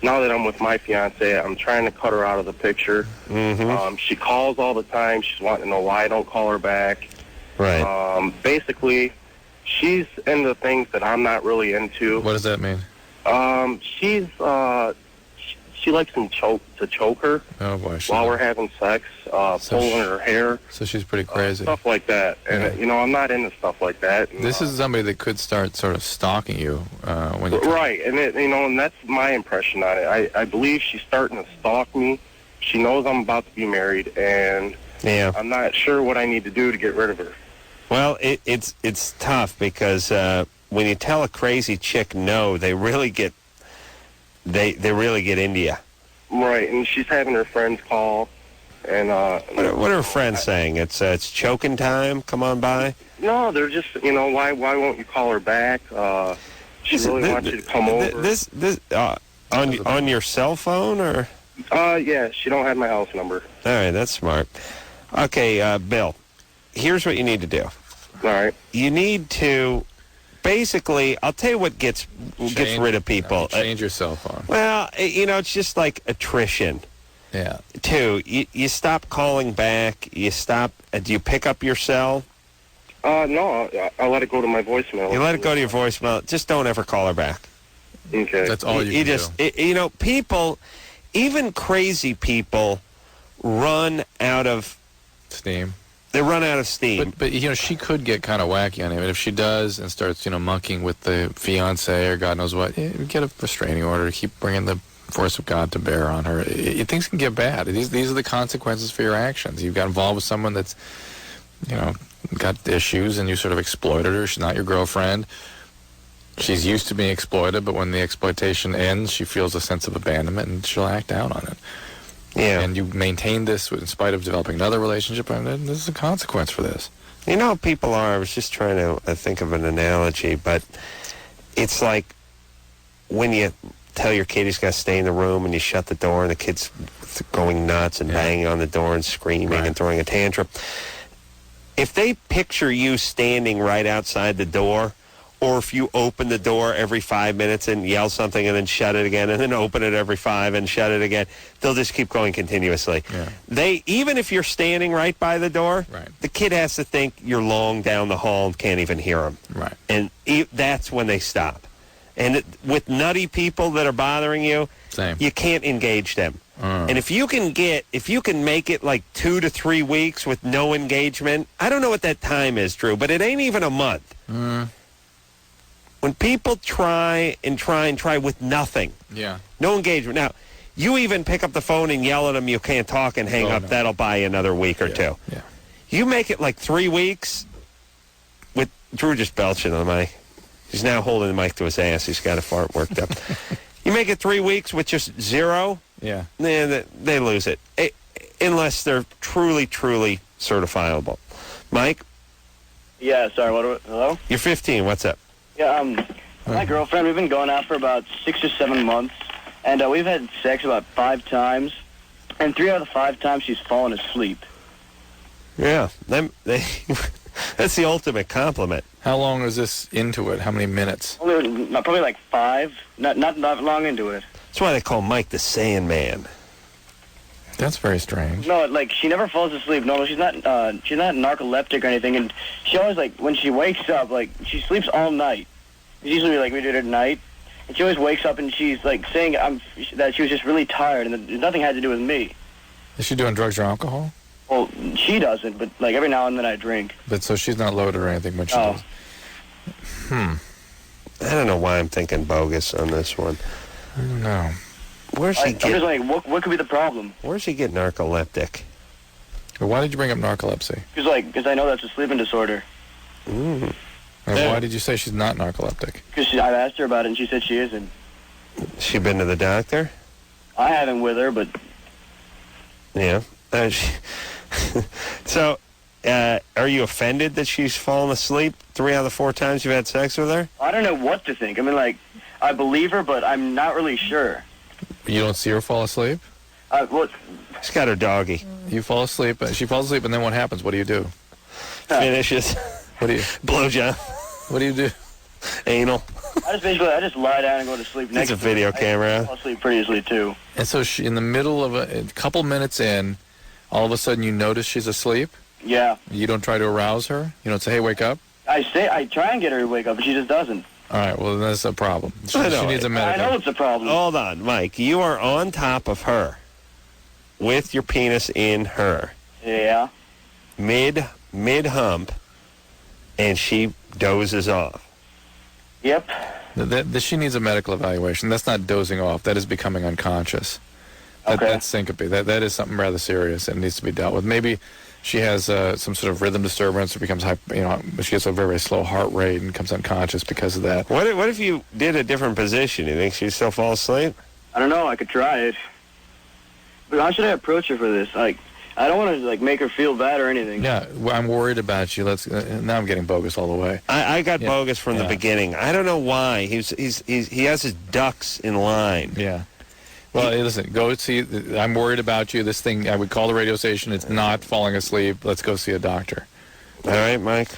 Now that I'm with my fiance, I'm trying to cut her out of the picture. Mm-hmm. She calls all the time. She's wanting to know why I don't call her back. Right. Basically, she's into things that I'm not really into. What does that mean? She likes him to choke her while we're having sex, pulling her hair. So she's pretty crazy. Stuff like that. And, Yeah. I'm not into stuff like that. And, This is somebody that could start sort of stalking you when you... Right, and, and that's my impression on it. I believe she's starting to stalk me. She knows I'm about to be married, and I'm not sure what I need to do to get rid of her. Well, it's tough because when you tell a crazy chick no, they really get they really get into you. Right, and she's having her friends call, and what are her friends saying? It's choking time. Come on by. No, they're just why won't you call her back? She really wants you to come over. This on your cell phone or? Yeah, she don't have my house number. All right, that's smart. Okay, Bill, here's what you need to do. All right. You need to, basically, I'll tell you what gets rid of people. Change your cell phone. Well, it's just like attrition. Yeah. Two, you stop calling back. You stop. Do you pick up your cell? No, I let it go to my voicemail. You let it go to your voicemail. Just don't ever call her back. Okay. That's all you can do. People, even crazy people, run out of steam. They run out of steam. But she could get kind of wacky on him. And if she does and starts, monkeying with the fiance or God knows what, get a restraining order. Keep bringing the force of God to bear on her. Things can get bad. These are the consequences for your actions. You've got involved with someone that's, got issues, and you sort of exploited her. She's not your girlfriend. She's used to being exploited, but when the exploitation ends, she feels a sense of abandonment, and she'll act out on it. Yeah. And you maintain this in spite of developing another relationship, and this is a consequence for this. You know how people are. I was just trying to think of an analogy, but it's like when you tell your kid he's got to stay in the room and you shut the door and the kid's going nuts and banging on the door and screaming and throwing a tantrum. If they picture you standing right outside the door, or if you open the door every 5 minutes and yell something and then shut it again and then open it every 5 and shut it again, they'll just keep going continuously. Yeah. Even if you're standing right by the door, the kid has to think you're long down the hall and can't even hear them. Right. And that's when they stop. And with nutty people that are bothering you, you can't engage them. And if you can make it like 2 to 3 weeks with no engagement, I don't know what that time is, Drew, but it ain't even a month. When people try with nothing, no engagement. Now, you even pick up the phone and yell at them, you can't talk and hang up, that'll buy you another week or two. Yeah. You make it like 3 weeks with Drew just belching on the mic. He's now holding the mic to his ass. He's got a fart worked up. You make it 3 weeks with just zero, they lose it. Unless they're truly, truly certifiable. Mike? Yeah, sorry, hello? You're 15, what's up? Yeah, my girlfriend, we've been going out for about 6 or 7 months, and we've had sex about 5 times, and 3 out of the 5 times she's fallen asleep. Yeah, that's the ultimate compliment. How long is this into it? How many minutes? Probably like 5, not long into it. That's why they call Mike the Sandman. That's very strange. No, like, she never falls asleep. No, she's not narcoleptic or anything, and she always, like, when she wakes up, like, she sleeps all night. It's usually, like, we do it at night, and she always wakes up and she's, like, saying that she was just really tired, and that nothing had to do with me. Is she doing drugs or alcohol? Well, she doesn't, but, like, every now and then I drink. But so she's not loaded or anything, but she does. I don't know why I'm thinking bogus on this one. I don't know. I'm just like, what could be the problem? Where's he get narcoleptic? Why did you bring up narcolepsy? Because I know that's a sleeping disorder. And why did you say she's not narcoleptic? Because I've asked her about it, and she said she isn't. She been to the doctor? I haven't with her, but... Yeah. So, are you offended that she's fallen asleep 3 out of the 4 times you've had sex with her? I don't know what to think. I mean, like, I believe her, but I'm not really sure. You don't see her fall asleep? What? She's got her doggy. You fall asleep, she falls asleep, and then what happens? What do you do? Finishes. What do you? Blowjob. What do you do? Anal. I just lie down and go to sleep. There's a video camera. I fall asleep pretty easily, too. And so she, in the middle of a couple minutes in, all of a sudden you notice she's asleep? Yeah. You don't try to arouse her? You don't say, hey, wake up? I try and get her to wake up, but she just doesn't. All right, well, then that's a problem. She needs a medical. I know it's a problem. Hold on, Mike. You are on top of her with your penis in her. Yeah. Mid-hump, and she dozes off. Yep. She needs a medical evaluation. That's not dozing off. That is becoming unconscious. That's syncope. That is something rather serious and needs to be dealt with. Maybe she has some sort of rhythm disturbance or becomes, she gets a very, very slow heart rate and becomes unconscious because of that. What if you did a different position? You think she'd still fall asleep? I don't know. I could try it. But how should I approach her for this? Like, I don't want to make her feel bad or anything. Yeah, well, I'm worried about you. Now I'm getting bogus all the way. I got bogus from the beginning. I don't know why. He has his ducks in line. Yeah. Well, hey, listen, go see. I'm worried about you. This thing, I would call the radio station. It's not falling asleep. Let's go see a doctor. All right, Mike?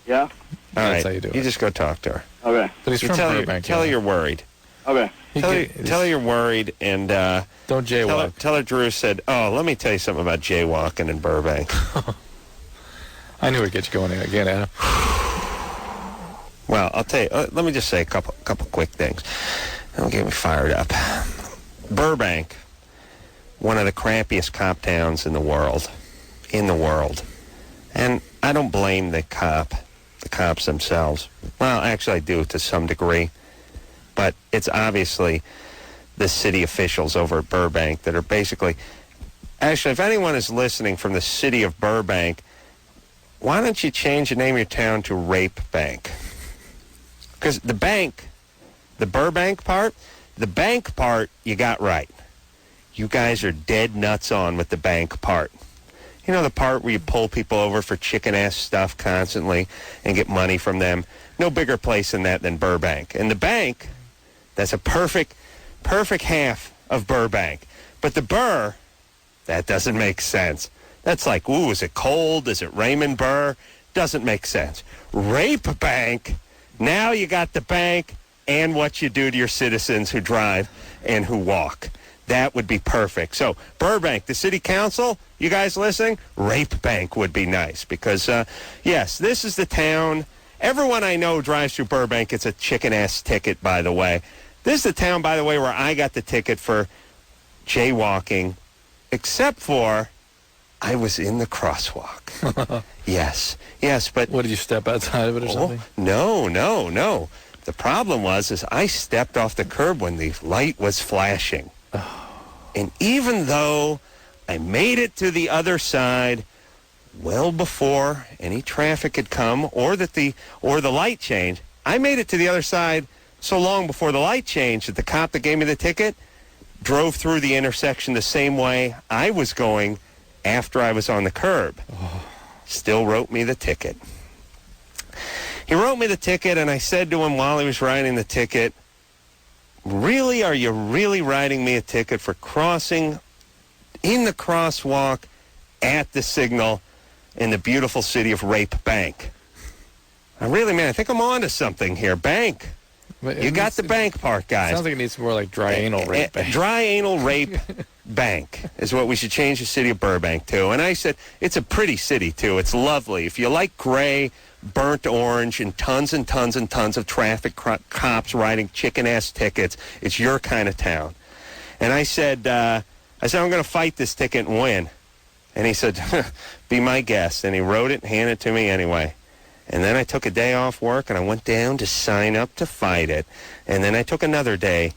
Yeah? All That's right. how you do it. You just go talk to her. Okay. But he's from Burbank. Tell her you're worried. Okay. Tell her you're worried, and don't jaywalk. Tell her Drew said, "Oh, let me tell you something about jaywalking in Burbank." I knew it'd get you going again, Adam. Well, I'll tell you. Let me just say a couple quick things. That'll get me fired up. Burbank, one of the crappiest cop towns in the world, and I don't blame the cops themselves. Well, actually, I do to some degree. But it's obviously the city officials over at Burbank that are basically... Actually, if anyone is listening from the city of Burbank, why don't you change the name of your town to Rape Bank? Because the Burbank part, you got right. You guys are dead nuts on with the bank part. You know, the part where you pull people over for chicken-ass stuff constantly and get money from them? No bigger place than that than Burbank. And the bank... That's a perfect half of Burbank. But the Burr, that doesn't make sense. That's like, ooh, is it cold? Is it Raymond Burr? Doesn't make sense. Rape Bank, now you got the bank and what you do to your citizens who drive and who walk. That would be perfect. So, Burbank, the city council, you guys listening? Rape Bank would be nice because, yes, this is the town. Everyone I know drives through Burbank gets a chicken-ass ticket, by the way. This is the town, by the way, where I got the ticket for jaywalking, except for I was in the crosswalk. Yes, but... What, did you step outside of it or something? No. The problem is I stepped off the curb when the light was flashing. And even though I made it to the other side well before any traffic had come or the light changed, I made it to the other side so long before the light changed that the cop that gave me the ticket drove through the intersection the same way I was going after I was on the curb. Still wrote me the ticket. He wrote me the ticket, and I said to him while he was writing the ticket, "Really, are you really writing me a ticket for crossing in the crosswalk at the signal in the beautiful city of Rape Bank?" I think I'm on to something here. Bank. You got the bank part, guys. Sounds like it needs more like dry anal rape bank. Dry anal rape bank is what we should change the city of Burbank to. And I said, it's a pretty city, too. It's lovely. If you like gray, burnt orange, and tons of traffic cops writing chicken-ass tickets, it's your kind of town. And I said, I'm going to fight this ticket and win. And he said, be my guest. And he wrote it and handed it to me anyway. And then I took a day off work, and I went down to sign up to fight it. And then I took another day,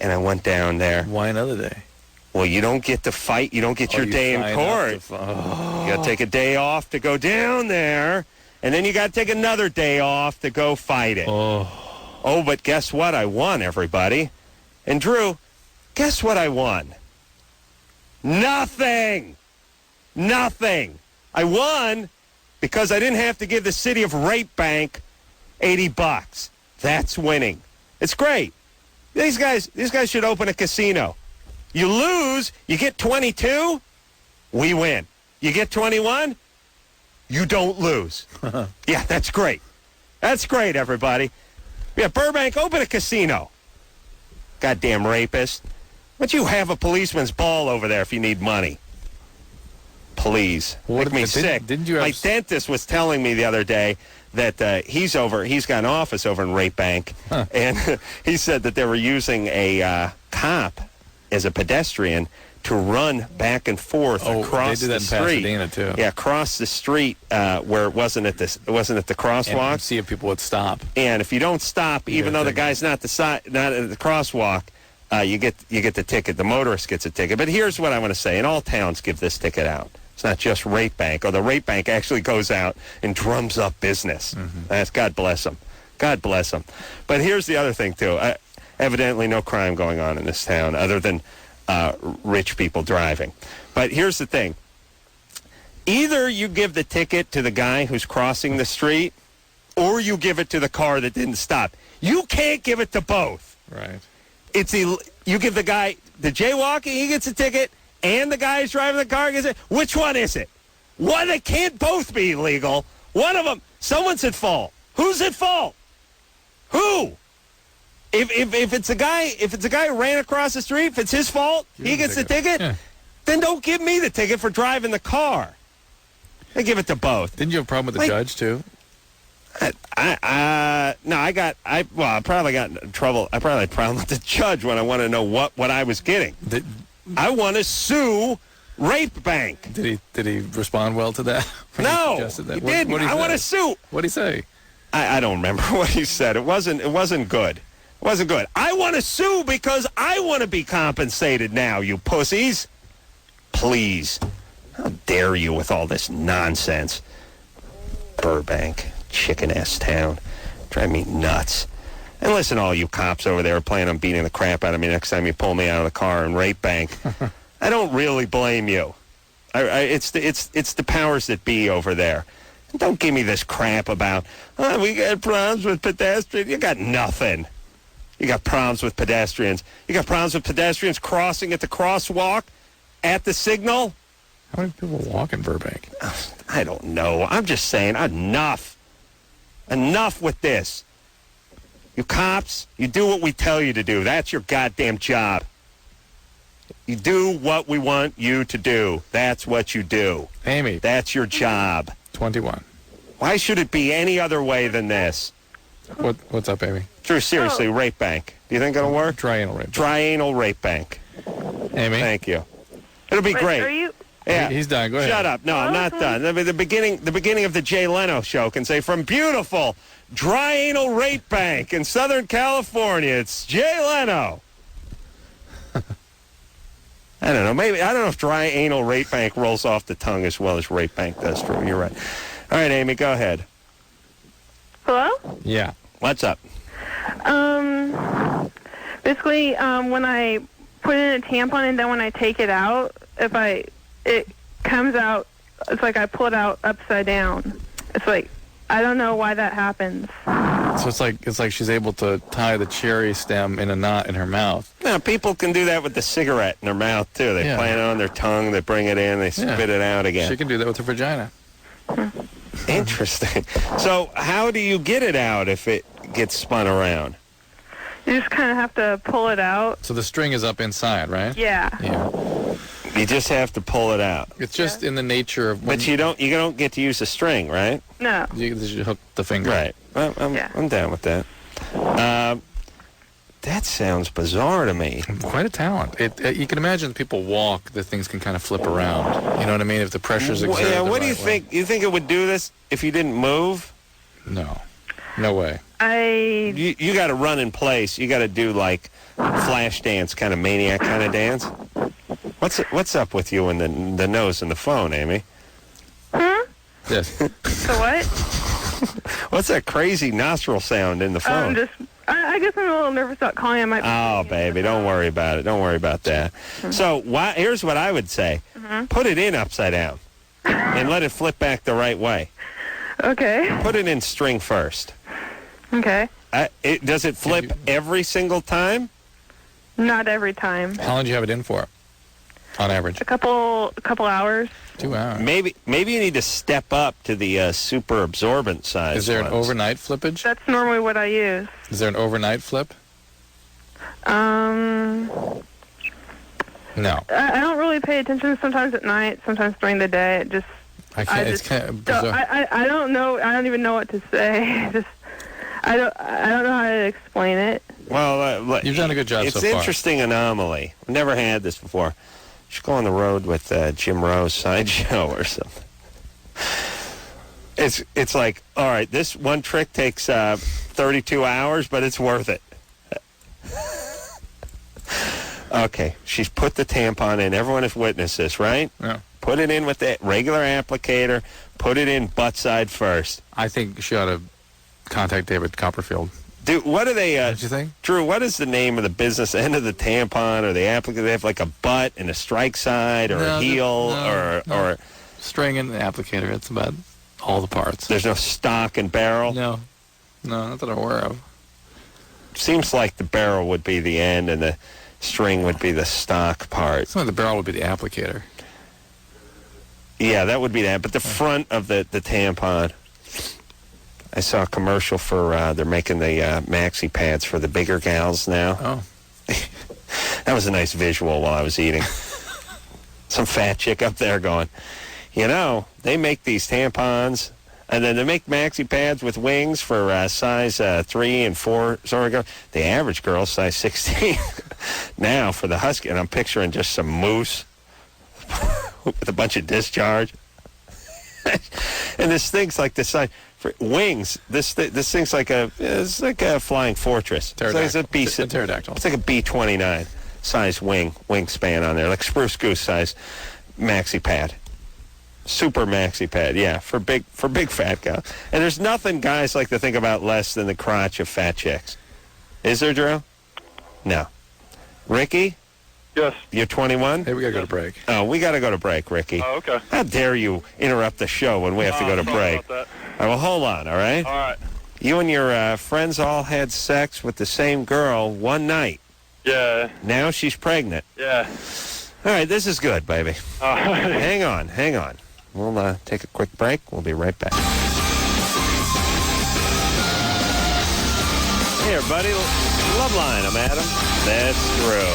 and I went down there. Why another day? Well, you don't get to fight. You don't get your day in court. You got to take a day off to go down there, and then you got to take another day off to go fight it. Oh, but guess what? I won, everybody. And, Drew, guess what I won? Nothing. I won, because I didn't have to give the city of Rape Bank $80. That's winning. It's great. These guys should open a casino. You lose, you get 22, we win. You get 21, you don't lose. Yeah, that's great. That's great, everybody. Yeah, Burbank, open a casino. Goddamn rapist. Why don't you have a policeman's ball over there if you need money? Please. Make me sick. My dentist was telling me the other day that he's got an office over in Rape Bank, and he said that they were using a cop as a pedestrian to run back and forth across the street. They did that in Pasadena too. Yeah, across the street where it wasn't at the crosswalk. And see if people would stop. And if you don't stop, even though the guy's not at the crosswalk, you get the ticket. The motorist gets a ticket. But here's what I want to say: and all towns give this ticket out. It's not just Rape Bank, or the Rape Bank actually goes out and drums up business. That's God bless them. God bless them. But here's the other thing too. Evidently, no crime going on in this town other than rich people driving. But here's the thing. Either you give the ticket to the guy who's crossing the street, or you give it to the car that didn't stop. You can't give it to both. Right. You give the guy the jaywalking, he gets a ticket, and the guy who's driving the car gets it. Which one is it? One that can't both be illegal. One of them, someone's at fault. Who's at fault? Who? If it's a guy who ran across the street, if it's his fault, he gets the ticket. Yeah. Then don't give me the ticket for driving the car. They give it to both. Didn't you have a problem with the judge too? I probably got in trouble. I probably had a problem with the judge when I want to know what I was getting. I want to sue Rape Bank. Did he respond well to that? No, he didn't. I want to sue. What did he say? I don't remember what he said. It wasn't good. It wasn't good. I want to sue because I want to be compensated now, you pussies. Please. How dare you with all this nonsense? Burbank, chicken-ass town. Drive me nuts. And listen, all you cops over there planning on beating the crap out of me next time you pull me out of the car in Rape Bank. I don't really blame you. It's the powers that be over there. Don't give me this crap about, we got problems with pedestrians. You got nothing. You got problems with pedestrians. You got problems with pedestrians crossing at the crosswalk, at the signal. How many people walk in Burbank? I don't know. I'm just saying, enough. Enough with this. You cops, you do what we tell you to do. That's your goddamn job. You do what we want you to do. That's what you do. Amy. That's your job. 21. Why should it be any other way than this? What's up, Amy? Drew, seriously, Rape Bank. Do you think it'll work? Trianal Rape Bank. Trianal Rape Bank. Amy? Thank you. It'll be great. Are you... Yeah. He's done. Go ahead. Shut up. No, I'm not done. I mean, the beginning of the Jay Leno show can say, from beautiful Trianal Rape Bank in Southern California, it's Jay Leno. I don't know. I don't know if Trianal Rape Bank rolls off the tongue as well as Rape Bank does, Drew. You're right. All right, Amy, go ahead. Hello? Yeah. What's up? Basically, when I put in a tampon and then when I take it out, it comes out, it's like I pull it out upside down. It's like, I don't know why that happens. So it's like she's able to tie the cherry stem in a knot in her mouth. No, people can do that with the cigarette in their mouth, too. They plant it on their tongue, they bring it in, they spit it out again. She can do that with her vagina. Interesting. So how do you get it out if it gets spun around? You just kind of have to pull it out. So the string is up inside, right? Yeah. You just have to pull it out. It's just in the nature of... But you don't get to use the string, right? No. You hook the finger. Right. Well, I'm down with that. That sounds bizarre to me. Quite a talent. You can imagine people walk, the things can kind of flip around. You know what I mean? If the pressure's exerted. Yeah, what do you think? You think it would do this if you didn't move? No. No way. You got to run in place. You got to do like flash dance, kind of maniac kind of dance. What's up with you and the nose and the phone, Amy? Huh? Yes. So what? What's that crazy nostril sound in the phone? I guess I'm a little nervous about calling. I might. Oh, baby, don't worry about it. Don't worry about that. Mm-hmm. So here's what I would say. Mm-hmm. Put it in upside down and let it flip back the right way. Okay. Put it in string first. Okay. Does it flip every single time? Not every time. How long do you have it in for, on average? A couple hours. 2 hours. Maybe you need to step up to the super absorbent size. Is there an overnight flippage? That's normally what I use. Is there an overnight flip? No. I don't really pay attention. Sometimes at night, sometimes during the day. It just. It's kind of bizarre. I don't know. I don't even know what to say. I don't know how to explain it. Well, you've done a good job so far. It's an interesting anomaly. I've never had this before. You should go on the road with Jim Rowe's sideshow or something. It's like, all right, this one trick takes 32 hours, but it's worth it. Okay, she's put the tampon in. Everyone has witnessed this, right? Yeah. Put it in with the regular applicator. Put it in butt side first. I think she ought to contact David Copperfield. Dude, what are they? What do you think? Drew, what is the name of the business end of the tampon or the applicator? They have like a butt and a strike side or a heel or string and the applicator. It's about all the parts. There's no stock and barrel? No, not that I'm aware of. Seems like the barrel would be the end and the string would be the stock part. Something the barrel would be the applicator. Yeah, that would be that. But the front of the tampon. I saw a commercial for, they're making the maxi pads for the bigger gals now. Oh. That was a nice visual while I was eating. Some fat chick up there going, they make these tampons, and then they make maxi pads with wings for size 3 and 4. The average girl, size 16. Now for the husky, and I'm picturing just some moose with a bunch of discharge. And this thing's like the size for wings. This thing's like it's like a flying fortress. Pterodactyl. It's like a pterodactyl. It's like a B-29 size wingspan on there, like spruce goose size maxi pad. Super maxi pad, yeah, for big fat guys. And there's nothing guys like to think about less than the crotch of fat chicks. Is there, Drew? No. Ricky? Yes. You're 21? Hey, we got to go to break. Oh, we got to go to break, Ricky. Oh, okay. How dare you interrupt the show when we have to go to break? About that. All right, well, hold on, all right? All right. You and your friends all had sex with the same girl one night. Yeah. Now she's pregnant. Yeah. All right, this is good, baby. All right. Hang on. We'll take a quick break. We'll be right back. Hey, everybody. Loveline, I'm Adam. That's Drew.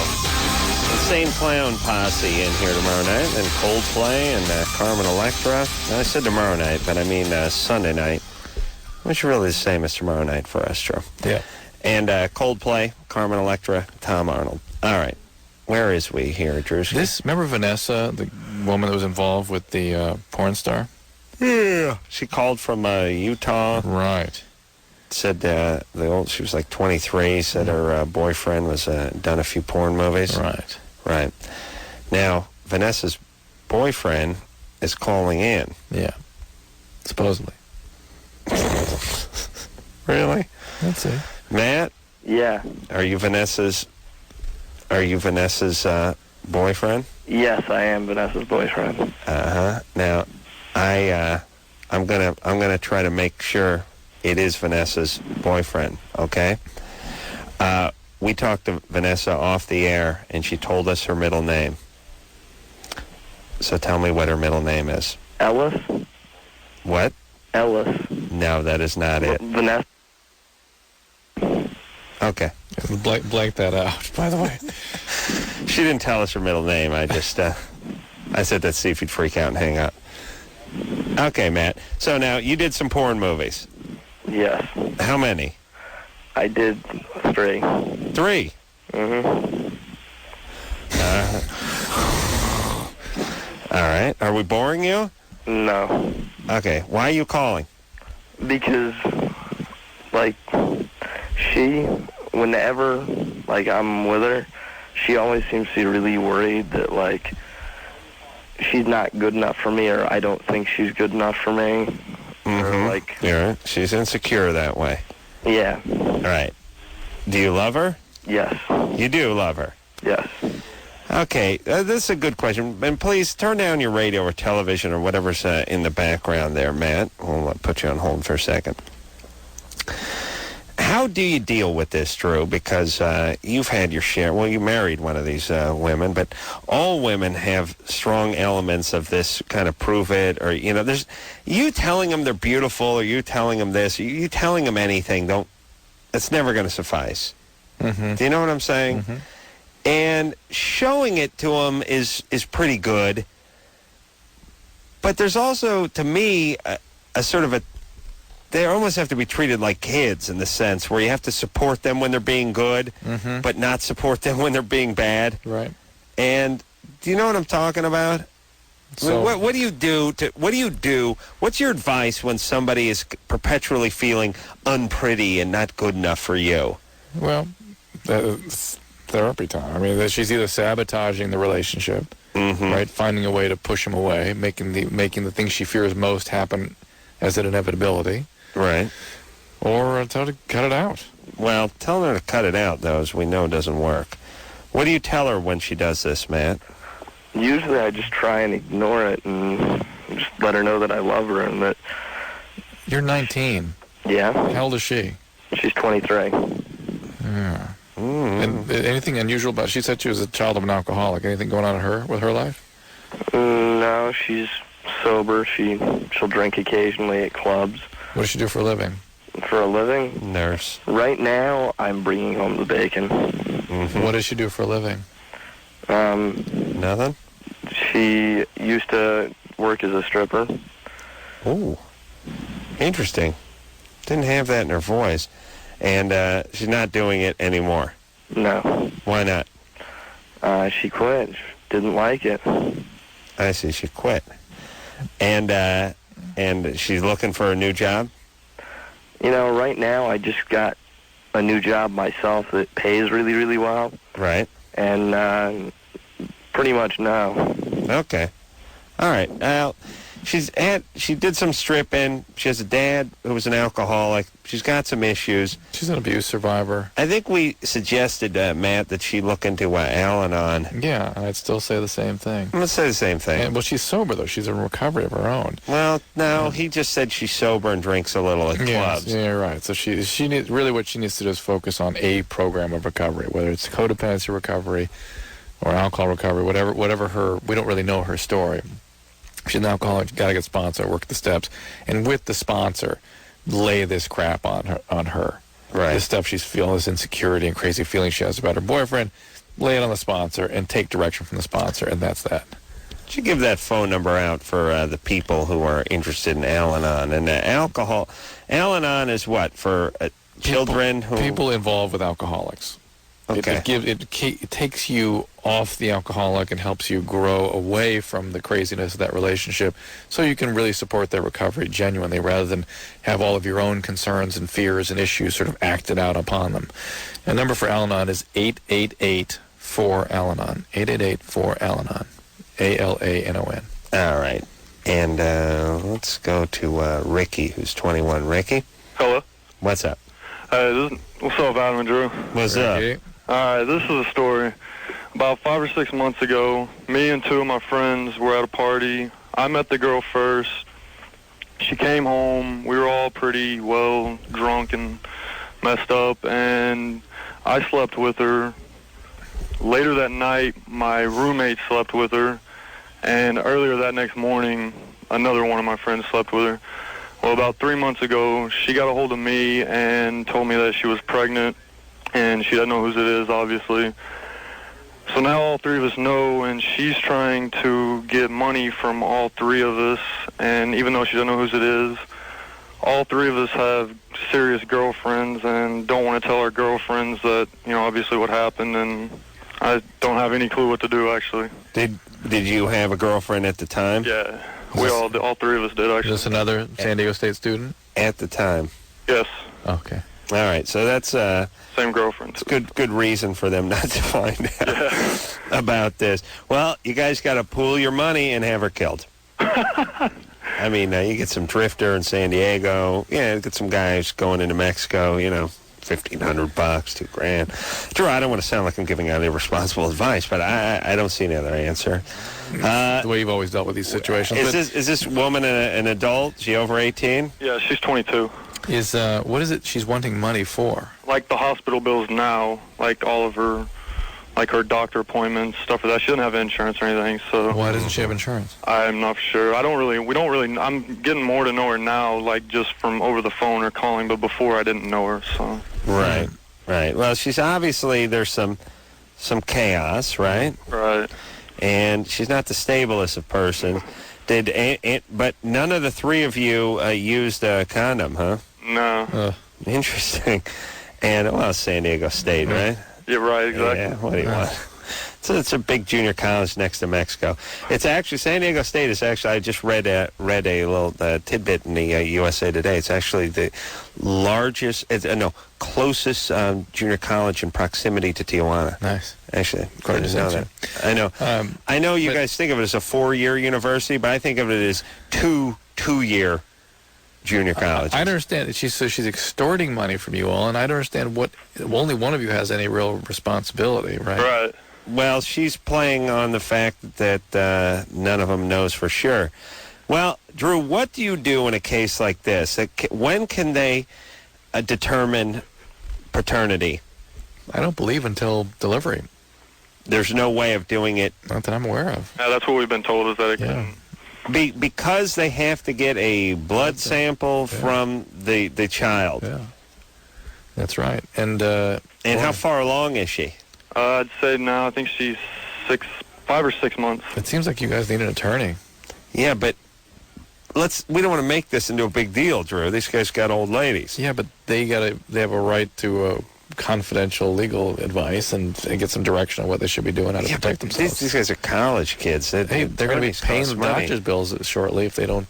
Insane Clown Posse in here tomorrow night, and Coldplay and Carmen Electra. I said tomorrow night, but I mean Sunday night, which really is the same as tomorrow night for us, Drew. Yeah. And Coldplay, Carmen Electra, Tom Arnold. All right. Where is we here, Drew? Remember Vanessa, the woman that was involved with the porn star? Yeah. She called from Utah. Right. Said she was like 23. Said her boyfriend was done a few porn movies. Right. Now Vanessa's boyfriend is calling in. Yeah. Supposedly. Really? Let's see. Matt? Yeah. Are you Vanessa's boyfriend? Yes, I am Vanessa's boyfriend. Now, I'm gonna try to make sure it is Vanessa's boyfriend. Okay. We talked to Vanessa off the air, and she told us her middle name. So tell me what her middle name is. Ellis. What? Ellis. No, that is not it. Vanessa. Okay. Blank that out, by the way. She didn't tell us her middle name. I just, I said let's see if you'd freak out and hang up. Okay, Matt. So now, you did some porn movies. Yes. How many? I did 3. 3? Mm-hmm. All right. Are we boring you? No. Okay. Why are you calling? Because, whenever, I'm with her, she always seems to be really worried that, she's not good enough for me, or I don't think she's good enough for me. Mm-hmm. Yeah, she's insecure that way. Yeah. All right. Do you love her? Yes. You do love her? Yes. Okay, this is a good question. And please turn down your radio or television or whatever's in the background there, Matt. We'll put you on hold for a second. How do you deal with this, Drew? Because you've had your share. Well, you married one of these women, but all women have strong elements of this kind of prove it, or, you know, there's you telling them they're beautiful, or you telling them this, you telling them anything, it's never going to suffice. Mm-hmm. Do you know what I'm saying? Mm-hmm. And showing it to them is pretty good. But there's also, to me, a sort of they almost have to be treated like kids in the sense where you have to support them when they're being good, mm-hmm. but not support them when they're being bad. Right. And do you know what I'm talking about? So, I mean, what do you do? What's your advice when somebody is perpetually feeling unpretty and not good enough for you? Well, that's therapy time. I mean, she's either sabotaging the relationship, mm-hmm. right, finding a way to push him away, making the things she fears most happen as an inevitability. Right. Or tell her to cut it out. Well, telling her to cut it out, though, as we know, doesn't work. What do you tell her when she does this, Matt? Usually I just try and ignore it and just let her know that I love her and that... You're 19. Yeah. How old is she? She's 23. Yeah. And anything unusual about... She said she was a child of an alcoholic. Anything going on with her life? No, she's sober. She'll drink occasionally at clubs. What does she do for a living? For a living? Nurse. Right now, I'm bringing home the bacon. Mm-hmm. What does she do for a living? Nothing? She used to work as a stripper. Oh, interesting. Didn't have that in her voice. And she's not doing it anymore? No. Why not? She quit. She didn't like it. I see. She quit. And she's looking for a new job? You know, right now I just got a new job myself that pays really, really well. Right. And pretty much no. Okay. All right. Well, she did some stripping. She has a dad who was an alcoholic. She's got some issues. She's an abuse survivor. I think we suggested, Matt, that she look into Al-Anon. Yeah, I'd still say the same thing. I'm going to say the same thing. Well, she's sober, though. She's in recovery of her own. Well, no, he just said she's sober and drinks a little at clubs. Yeah, right. So she needs, really what she needs to do is focus on a program of recovery, whether it's codependency recovery or alcohol recovery, whatever her, we don't really know her story. She's an alcoholic, got to get a sponsor, work the steps, and with the sponsor, lay this crap on her. Right. This stuff she's feeling, this insecurity and crazy feelings she has about her boyfriend, lay it on the sponsor and take direction from the sponsor, and that's that. Should give that phone number out for the people who are interested in Al-Anon. And Al-Anon is what, for children who... People involved with alcoholics. Okay. It takes you off the alcoholic and helps you grow away from the craziness of that relationship so you can really support their recovery genuinely rather than have all of your own concerns and fears and issues sort of acted out upon them. The number for Al-Anon is 888-4-Al-Anon. 888-4-Al-Anon. A-L-A-N-O-N. All right. And let's go to Ricky, who's 21. Ricky? Hello. What's up? What's up, Adam and Drew? What's up? All right, this is a story. About 5 or 6 months ago, me and two of my friends were at a party. I met the girl first. She came home. We were all pretty well drunk and messed up, and I slept with her. Later that night, my roommate slept with her, and earlier that next morning, another one of my friends slept with her. Well, about 3 months ago, she got a hold of me and told me that she was pregnant, and she doesn't know whose it is, obviously. So now all three of us know, and she's trying to get money from all three of us, and even though she doesn't know whose it is, all three of us have serious girlfriends and don't want to tell our girlfriends that, you know, obviously what happened, and I don't have any clue what to do, actually. Did you have a girlfriend at the time? Yeah. All three of us did, actually. Is this another San Diego State student? At the time. Yes. Okay. All right, so that's same girlfriend. It's good reason for them not to find out about this. Well, you guys got to pool your money and have her killed. I mean, you get some drifter in San Diego. Yeah, get some guys going into Mexico. You know, $1,500, $2,000. Drew, I don't want to sound like I'm giving out irresponsible advice, but I don't see any other answer. The way you've always dealt with these situations. Is this woman an adult? Is she over 18? Yeah, she's 22. What is it she's wanting money for? Like the hospital bills now, like all of her, like her doctor appointments, stuff like that. She doesn't have insurance or anything, so. Why doesn't she have insurance? I'm not sure. I'm getting more to know her now, like just from over the phone or calling, but before I didn't know her, so. Right. Well, she's obviously, there's some chaos, right? Right. And she's not the stablest of persons. But none of the three of you used a condom, huh? No. Interesting. And, well, San Diego State, right? Yeah, right, exactly. Yeah, what do you want? It's a big junior college next to Mexico. It's actually, San Diego State is actually, I just read a little tidbit in the USA Today. It's actually the largest, closest junior college in proximity to Tijuana. Nice. Actually, according to that. I know. I know you guys think of it as a 4-year university, but I think of it as two-year junior college. I understand that she's extorting money from you all, and I don't understand only one of you has any real responsibility, right? Right. Well, she's playing on the fact that none of them knows for sure. Well, Drew, what do you do in a case like this? When can they determine paternity? I don't believe until delivery. There's no way of doing it. Not that I'm aware of. Yeah, that's what we've been told, is that it can. Because they have to get a blood sample from the child. Yeah, that's right. And how far along is she? I'd say now, I think she's 5 or 6 months. It seems like you guys need an attorney. Yeah, but we don't want to make this into a big deal, Drew. These guys got old ladies. Yeah, but they have a right to confidential legal advice and get some direction on what they should be doing, how to protect themselves. These guys are college kids. They're going to be paying the doctor's bills shortly if they don't,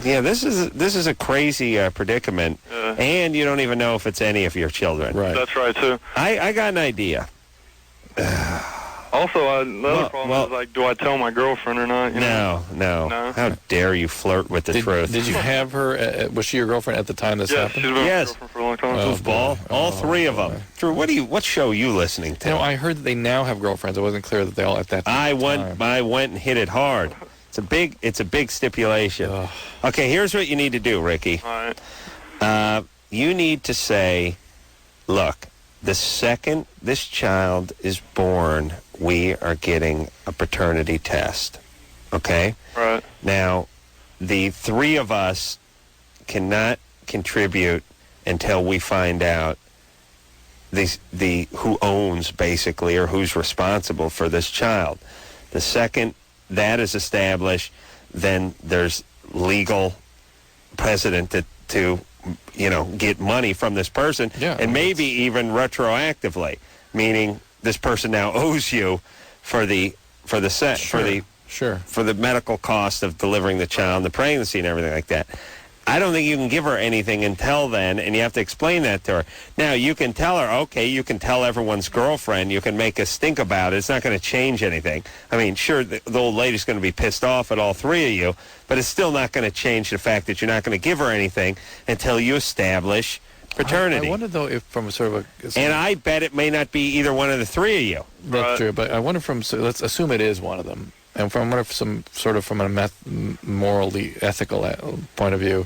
Yeah, this is a crazy predicament, and you don't even know if it's any of your children. Right. That's right, too. I got an idea. Also, another problem is, like, do I tell my girlfriend or not? No. How dare you flirt with the truth? Did you have her, was she your girlfriend at the time this happened? She's been my girlfriend for a long time. Goofball. All three of them. Drew, what show are you listening to? I heard that they now have girlfriends. It wasn't clear that they all at that time. I went and hit it hard. It's a big stipulation. Ugh. Okay, here's what you need to do, Ricky. All right. You need to say, look, the second this child is born, we are getting a paternity test. Okay? Right. Now, the three of us cannot contribute until we find out who owns, basically, or who's responsible for this child. The second that is established, then there's legal precedent to get money from this person, and maybe even retroactively, meaning this person now owes you for the medical cost of delivering the child, the pregnancy, and everything like that. I don't think you can give her anything until then, and you have to explain that to her. Now, you can tell her, okay, you can tell everyone's girlfriend, you can make a stink about it. It's not going to change anything. I mean, sure, the old lady's going to be pissed off at all three of you, but it's still not going to change the fact that you're not going to give her anything until you establish paternity. I wonder, though, if from sort of a... And I bet it may not be either one of the three of you. That's true, but I wonder let's assume it is one of them. And from a morally ethical point of view,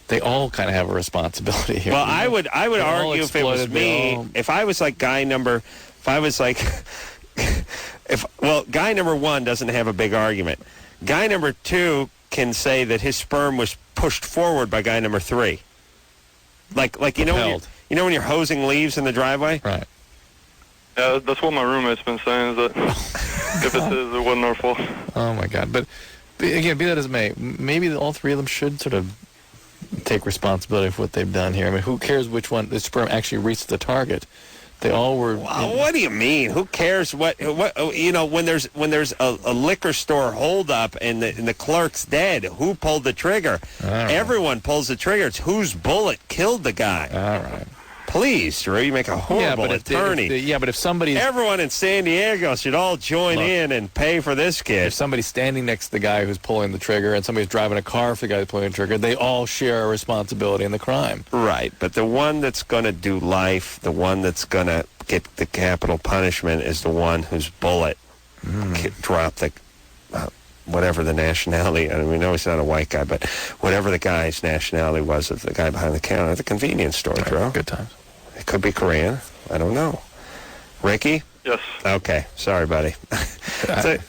they all kind of have a responsibility here. Well, I would argue if it was me, if I was like guy number one doesn't have a big argument. Guy number two can say that his sperm was pushed forward by guy number three. Like when you're hosing leaves in the driveway? Right. Yeah, that's what my roommate's been saying, is that if it is, it wasn't our fault. Oh, my God. But again, be that as it may, maybe all three of them should sort of take responsibility for what they've done here. I mean, who cares which one the sperm actually reached the target? They all were... Well, what do you mean? Who cares what when there's a liquor store holdup and the clerk's dead, who pulled the trigger? Everyone pulls the trigger. It's whose bullet killed the guy. All right. Please, Drew, you make a horrible attorney. But if somebody... Everyone in San Diego should all join in and pay for this kid. If somebody's standing next to the guy who's pulling the trigger and somebody's driving a car for the guy who's pulling the trigger, they all share a responsibility in the crime. Right, but the one that's going to do life, the one that's going to get the capital punishment is the one whose bullet dropped the... whatever the nationality, I mean, we know he's not a white guy, but whatever the guy's nationality was of the guy behind the counter at the convenience store, Drew. Good times. It could be Korean. I don't know. Ricky? Yes. Okay. Sorry, buddy. Get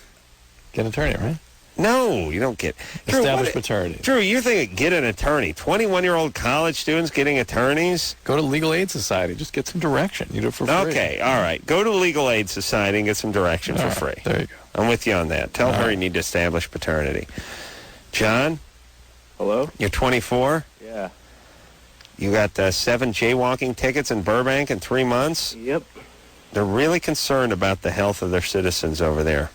an attorney, right? No, you don't get... Established paternity. Drew, you're thinking get an attorney. 21-year-old college students getting attorneys? Go to Legal Aid Society. Just get some direction. You do it for free. Okay, all right. Go to Legal Aid Society and get some direction for free. There you go. I'm with you on that. Tell her you need to establish paternity. John? Hello? You're 24? Yeah. You got 7 jaywalking tickets in Burbank in 3 months? Yep. They're really concerned about the health of their citizens over there.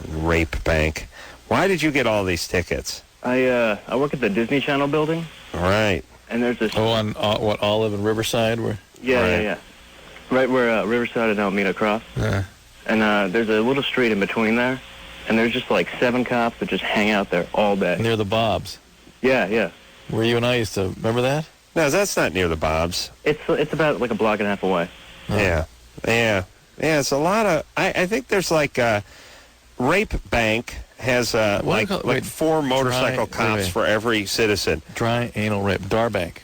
Rape bank. Why did you get all these tickets? I work at the Disney Channel building. Right. And there's this... Oh, on Olive and Riverside? Yeah. Right where Riverside and Alameda cross. And there's a little street in between there. And there's just like 7 cops that just hang out there all day. Near the Bobs? Yeah. Where you and I used to... Remember that? No, that's not near the Bobs. It's about like a block and a half away. Yeah. It's a lot of... I think there's like... Rape bank has like 4 motorcycle cops for every citizen. Dry anal rape. Darbank.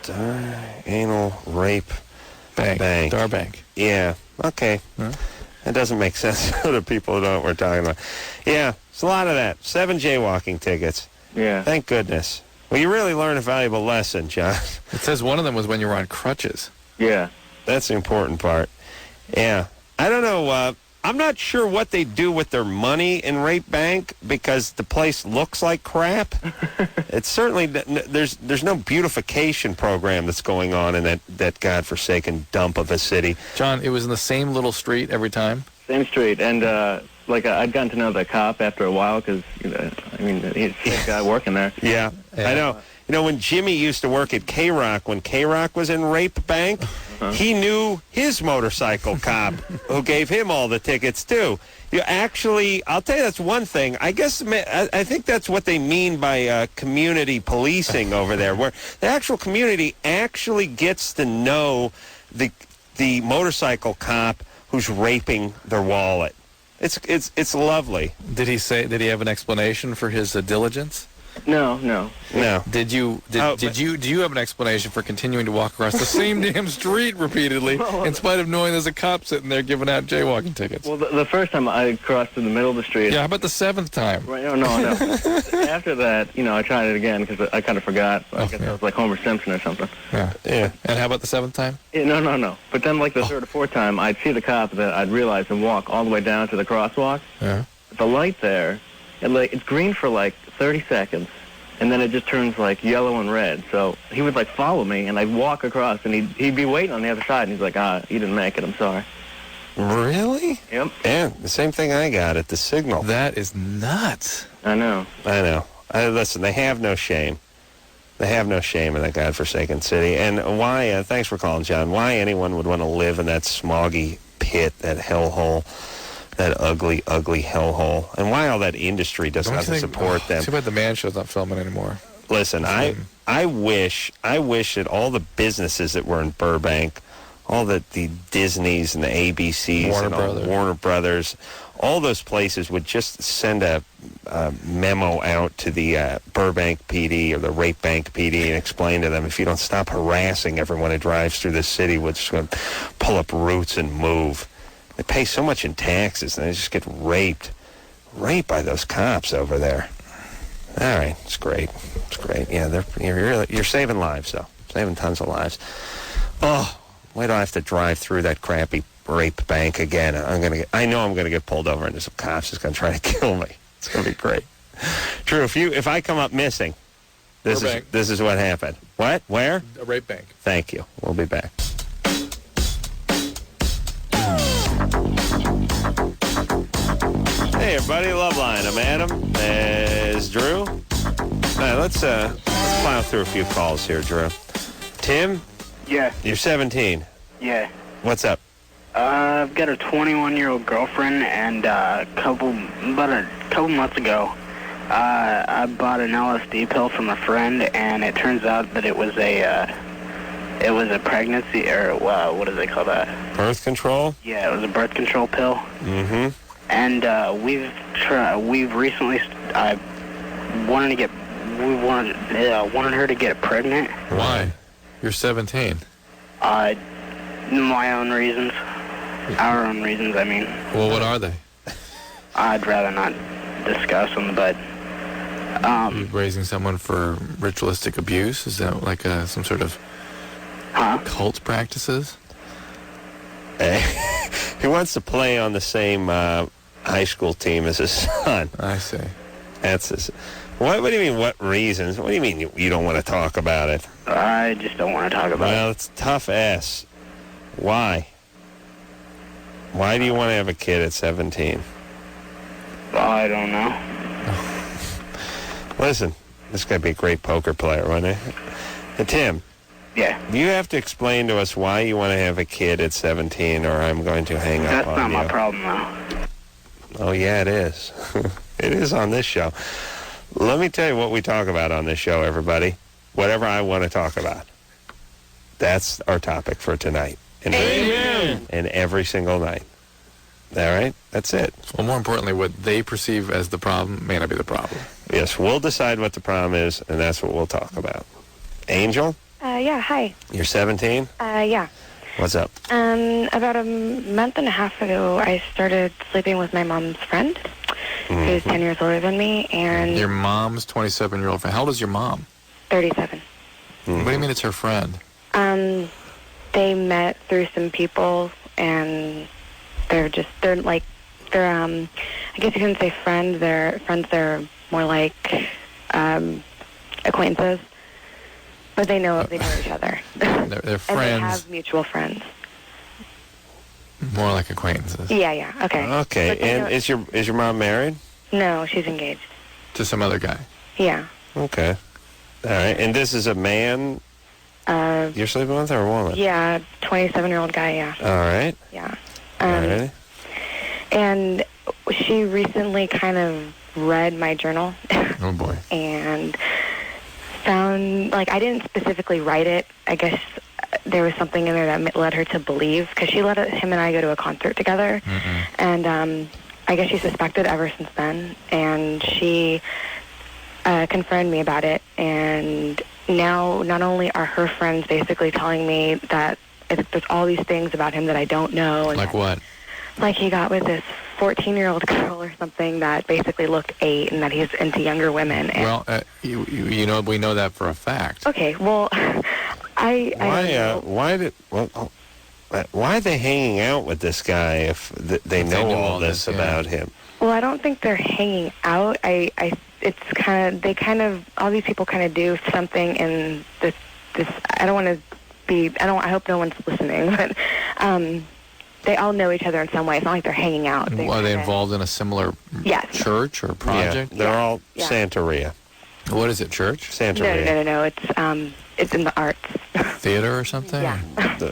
Dry anal rape bank. Darbank. Yeah. Okay. That doesn't make sense to the people who don't know what we're talking about. Yeah, it's a lot of that. 7 jaywalking tickets. Yeah. Thank goodness. Well, you really learned a valuable lesson, John. It says one of them was when you were on crutches. Yeah. That's the important part. Yeah. I don't know... I'm not sure what they do with their money in Rape Bank because the place looks like crap. It's certainly there's no beautification program that's going on in that godforsaken dump of a city. John, it was in the same little street every time? Same street, and I'd gotten to know the cop after a while because he's the guy working there. Yeah, I know. You know, when Jimmy used to work at K-Rock, when K-Rock was in Rape Bank, he knew his motorcycle cop who gave him all the tickets, too. You actually, I'll tell you, that's one thing. I guess, I think that's what they mean by community policing over there, where the actual community actually gets to know the motorcycle cop who's raping their wallet. It's lovely. Did he have an explanation for his diligence? No. Do you have an explanation for continuing to walk across the same damn street repeatedly in spite of knowing there's a cop sitting there giving out jaywalking tickets? Well, the first time I crossed in the middle of the street. Yeah, how about the 7th time? Right, no. After that, I tried it again because I kind of forgot. I guess I was like Homer Simpson or something. Yeah. And how about the 7th time? Yeah, no. But then like the 3rd or 4th time, I'd see the cop that I'd realize and walk all the way down to the crosswalk. Yeah. The light there, it's green for like 30 seconds, and then it just turns like yellow and red. So he would like follow me, and I'd walk across, and he'd be waiting on the other side, and he's like, you didn't make it, I'm sorry. Really? Yep. Yeah, the same thing I got at the Signal. That is nuts. I know. Listen, they have no shame. They have no shame in that godforsaken city. And why, thanks for calling, John, why anyone would want to live in that smoggy pit, that hellhole, that ugly, ugly hellhole, and why all that industry doesn't support them. Too bad the Man Show's not filming anymore. Listen, I wish that all the businesses that were in Burbank, all the Disneys and the ABCs Warner Brothers, all those places would just send a memo out to the Burbank PD or the Rape Bank PD and explain to them, if you don't stop harassing everyone who drives through the city, we're just going to pull up roots and move. They pay so much in taxes, and they just get raped by those cops over there. All right, it's great. Yeah, you're saving lives, though. Saving tons of lives. Oh, why do I have to drive through that crappy Rape Bank again? I know I'm gonna get pulled over, and there's some cops that's gonna try to kill me. It's gonna be great. Drew, if I come up missing, this is what happened. What? Where? A Rape Bank. Thank you. We'll be back. Hey everybody, Loveline. I'm Adam. There's Drew. All right, let's plow through a few calls here, Drew. Tim, Yeah. You're 17. Yeah. What's up? I've got a 21-year-old girlfriend, and about a couple months ago, I bought an LSD pill from a friend, and it turns out that it was a pregnancy, or what do they call that? Birth control? Yeah, it was a birth control pill. Mm-hmm. And we've recently, wanted her to get pregnant. Why? You're 17. My own reasons. Our own reasons, I mean. Well, what are they? I'd rather not discuss them, but... you raising someone for ritualistic abuse? Is that like some sort of cult practices? He wants to play on the same high school team as his son. I see. That's his... What do you mean, what reasons? What do you mean you don't want to talk about it? I just don't want to talk about it. Well, it's tough S. Why? Why do you want to have a kid at 17? I don't know. Listen, this guy'd be a great poker player, wouldn't he? And Tim. Yeah. You have to explain to us why you want to have a kid at 17, or I'm going to hang up on you. That's not my problem, though. Oh, yeah, it is. It is on this show. Let me tell you what we talk about on this show, everybody. Whatever I want to talk about. That's our topic for tonight. Amen. And every single night. All right? That's it. Well, more importantly, what they perceive as the problem may not be the problem. Yes, we'll decide what the problem is, and that's what we'll talk about. Angel? Yeah, hi. You're 17? Yeah. What's up? About a month and a half ago, I started sleeping with my mom's friend, who's 10 years older than me, and... Your mom's 27-year-old friend. How old is your mom? 37. What do you mean it's her friend? They met through some people, and I guess you couldn't say friends. They're more like, acquaintances. But they know each other. They're friends. And they have mutual friends. More like acquaintances. Yeah, okay. Okay, and is your mom married? No, she's engaged. To some other guy? Yeah. Okay. All right, and this is a man you're sleeping with, or a woman? Yeah, 27-year-old guy, yeah. All right. Yeah. All right. And she recently kind of read my journal. Oh, boy. And found, I didn't specifically write it. I guess there was something in there that led her to believe, because she let him and I go to a concert together. And I guess she suspected ever since then. And she confronted me about it. And now not only are her friends basically telling me that there's all these things about him that I don't know. And like what? Like he got with this 14-year-old girl or something that basically looked 8, and that he's into younger women. And well, we know that for a fact. Okay, well, why are they hanging out with this guy if they know all this about him? Well, I don't think they're hanging out. All these people kind of do something in this. I hope no one's listening, but they all know each other in some way. It's not like they're hanging out. Are they involved in a similar church or project? Yeah, they're all Santeria. What is it, church? Santeria. No. It's in the arts. Theater or something? Yeah.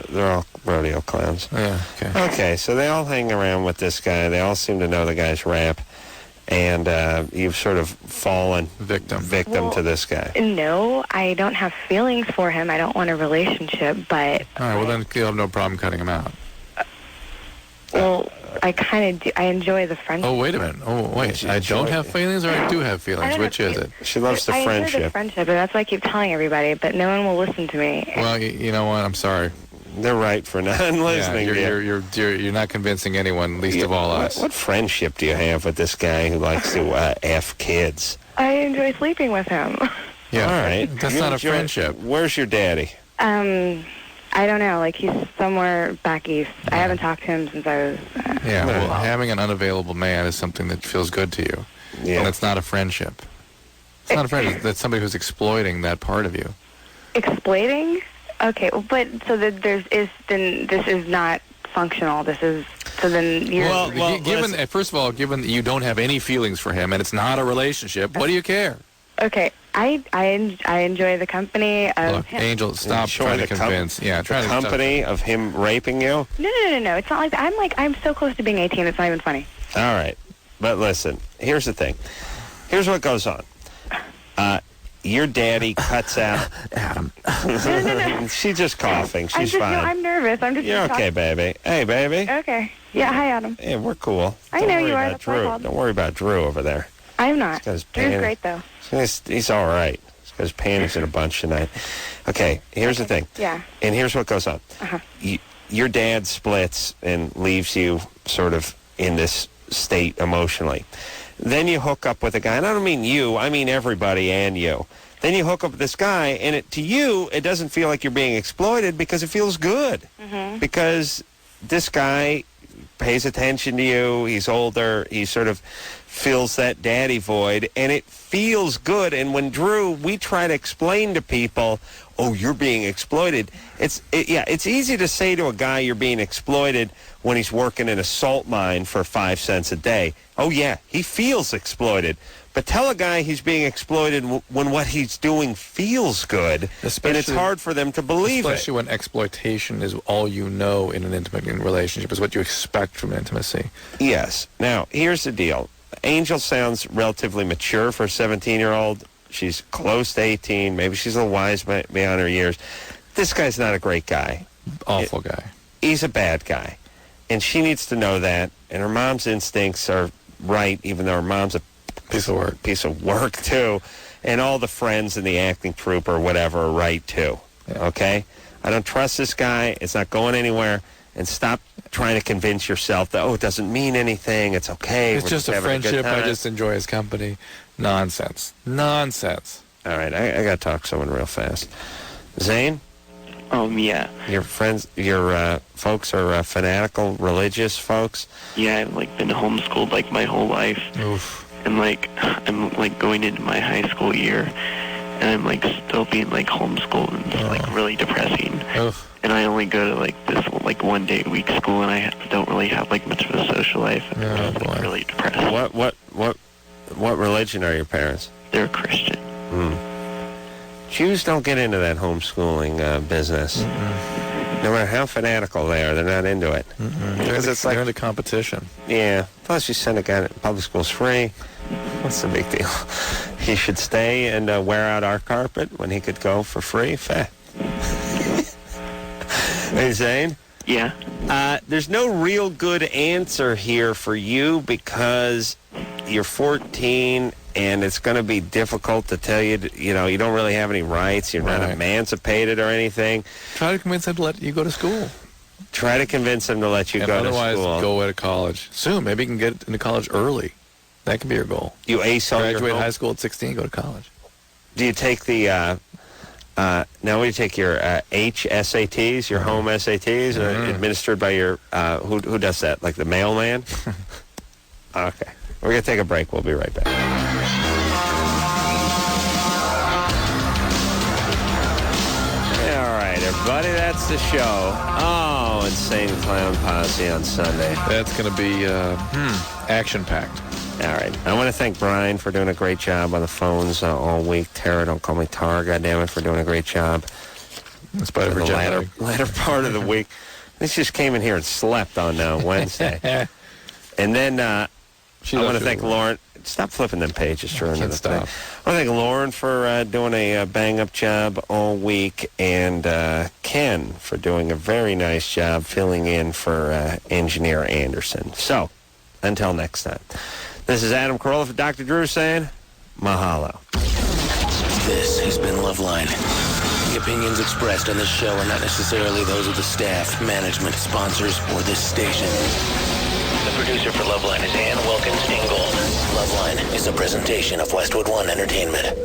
They're all rodeo clowns. Yeah, okay. Okay, so they all hang around with this guy. They all seem to know the guy's rap. And you've sort of fallen victim to this guy. No, I don't have feelings for him. I don't want a relationship, but... All right, well, then you'll have no problem cutting him out. Well, I kind of do. I enjoy the friendship. Oh, wait a minute. Oh, wait. I don't have feelings or I do have feelings? Which is it? She loves the I friendship. enjoy the friendship, and that's why I keep telling everybody, but no one will listen to me. Well, you know what? I'm sorry. They're right for not listening. Yeah, you're not convincing anyone, least of all us. What friendship do you have with this guy who likes to F kids? I enjoy sleeping with him. Yeah. All right. That's not a friendship. Where's your daddy? I don't know. He's somewhere back east. Yeah. I haven't talked to him since I was... well, having an unavailable man is something that feels good to you. Yeah. And it's not a friendship. It's not a friendship. That's somebody who's exploiting that part of you. Exploiting? Okay, but so that this is not functional. This is... So then you're... First of all, given that you don't have any feelings for him and it's not a relationship, what do you care? Okay, I enjoy the company of Look, him. Angel, stop Enjoy trying to the convince. Yeah, try the to company of him raping you? No. It's not like that. I'm so close to being 18. It's not even funny. All right. But listen, here's the thing. Here's what goes on. Your daddy cuts out... Adam. No. She's just coughing. She's No, fine. I'm nervous. I'm just... You're okay, baby. Hey, baby. Okay. Yeah, hi, Adam. Hey, we're cool. I Don't know worry you are. about That's why I Drew. called. Don't worry about Drew over there. I'm not. Drew's Drew's great, though. He's all right. He's got his panties in a bunch tonight. Okay, here's the thing. Yeah. And here's what goes on. Uh-huh. Your dad splits and leaves you sort of in this state emotionally. Then you hook up with a guy, and I don't mean you, I mean everybody and you. Then you hook up with this guy, and to you, it doesn't feel like you're being exploited because it feels good. Mm-hmm. Because this guy pays attention to you, he's older, he sort of fills that daddy void, and it feels good. And when Drew, we try to explain to people, oh, you're being exploited. It's easy to say to a guy you're being exploited when he's working in a salt mine for 5 cents a day. Oh, yeah, he feels exploited. But tell a guy he's being exploited when what he's doing feels good, and it's hard for them to believe especially when exploitation is all you know in an intimate relationship, is what you expect from intimacy. Yes. Now, here's the deal. Angel sounds relatively mature for a 17-year-old. She's close to 18. Maybe she's a little wise beyond her years. This guy's not a great guy. Awful guy. He's a bad guy. And she needs to know that. And her mom's instincts are right, even though her mom's a piece of work, too. And all the friends in the acting troupe or whatever are right, too. Yeah. Okay? I don't trust this guy. It's not going anywhere. And stop trying to convince yourself that, it doesn't mean anything. It's okay. It's just a friendship. I just enjoy his company. Nonsense. All right, I got to talk to someone real fast. Zane? Yeah. Your friends, your folks are fanatical, religious folks? Yeah, I've, been homeschooled, my whole life. Oof. And, I'm, going into my high school year, and I'm, still being, homeschooled, and it's, really depressing. Oof. And I only go to, this, 1 day a week school, and I don't really have, much of a social life. And I'm really depressed. What religion are your parents? They're Christian. Jews don't get into that homeschooling business. No matter how fanatical they are, they're not into it. Because they're into competition. Yeah. Plus, you send a guy to public school's free. What's the big deal? He should stay and wear out our carpet when he could go for free. Hey, Zane? Yeah? There's no real good answer here for you because you're 14 and it's going to be difficult to tell you, you don't really have any rights. You're not emancipated or anything. Try to convince him to let you go to school. Try to convince him to let you go to school. Otherwise, go away to college. Soon, maybe you can get into college early. That can be your goal. You ace all your graduate high school at 16, go to college. Do you take the, now we take your HSATs, your home SATs, administered by your, who does that, like the mailman? Okay. We're going to take a break. We'll be right back. All right, everybody, that's the show. Oh, Insane Clown Posse on Sunday. That's going to be action-packed. All right. I want to thank Brian for doing a great job on the phones all week. Tara, don't call me Tara, goddammit, for doing a great job. In spite of her latter part of the week. This just came in here and slept on Wednesday. And then I want to thank Lauren. Stop flipping them pages, Drew. I want to thank Lauren for doing a bang-up job all week, and Ken for doing a very nice job filling in for Engineer Anderson. So, until next time. This is Adam Carolla for Dr. Drew saying, mahalo. This has been Loveline. The opinions expressed on this show are not necessarily those of the staff, management, sponsors, or this station. The producer for Loveline is Ann Wilkins Ingold. Loveline is a presentation of Westwood One Entertainment.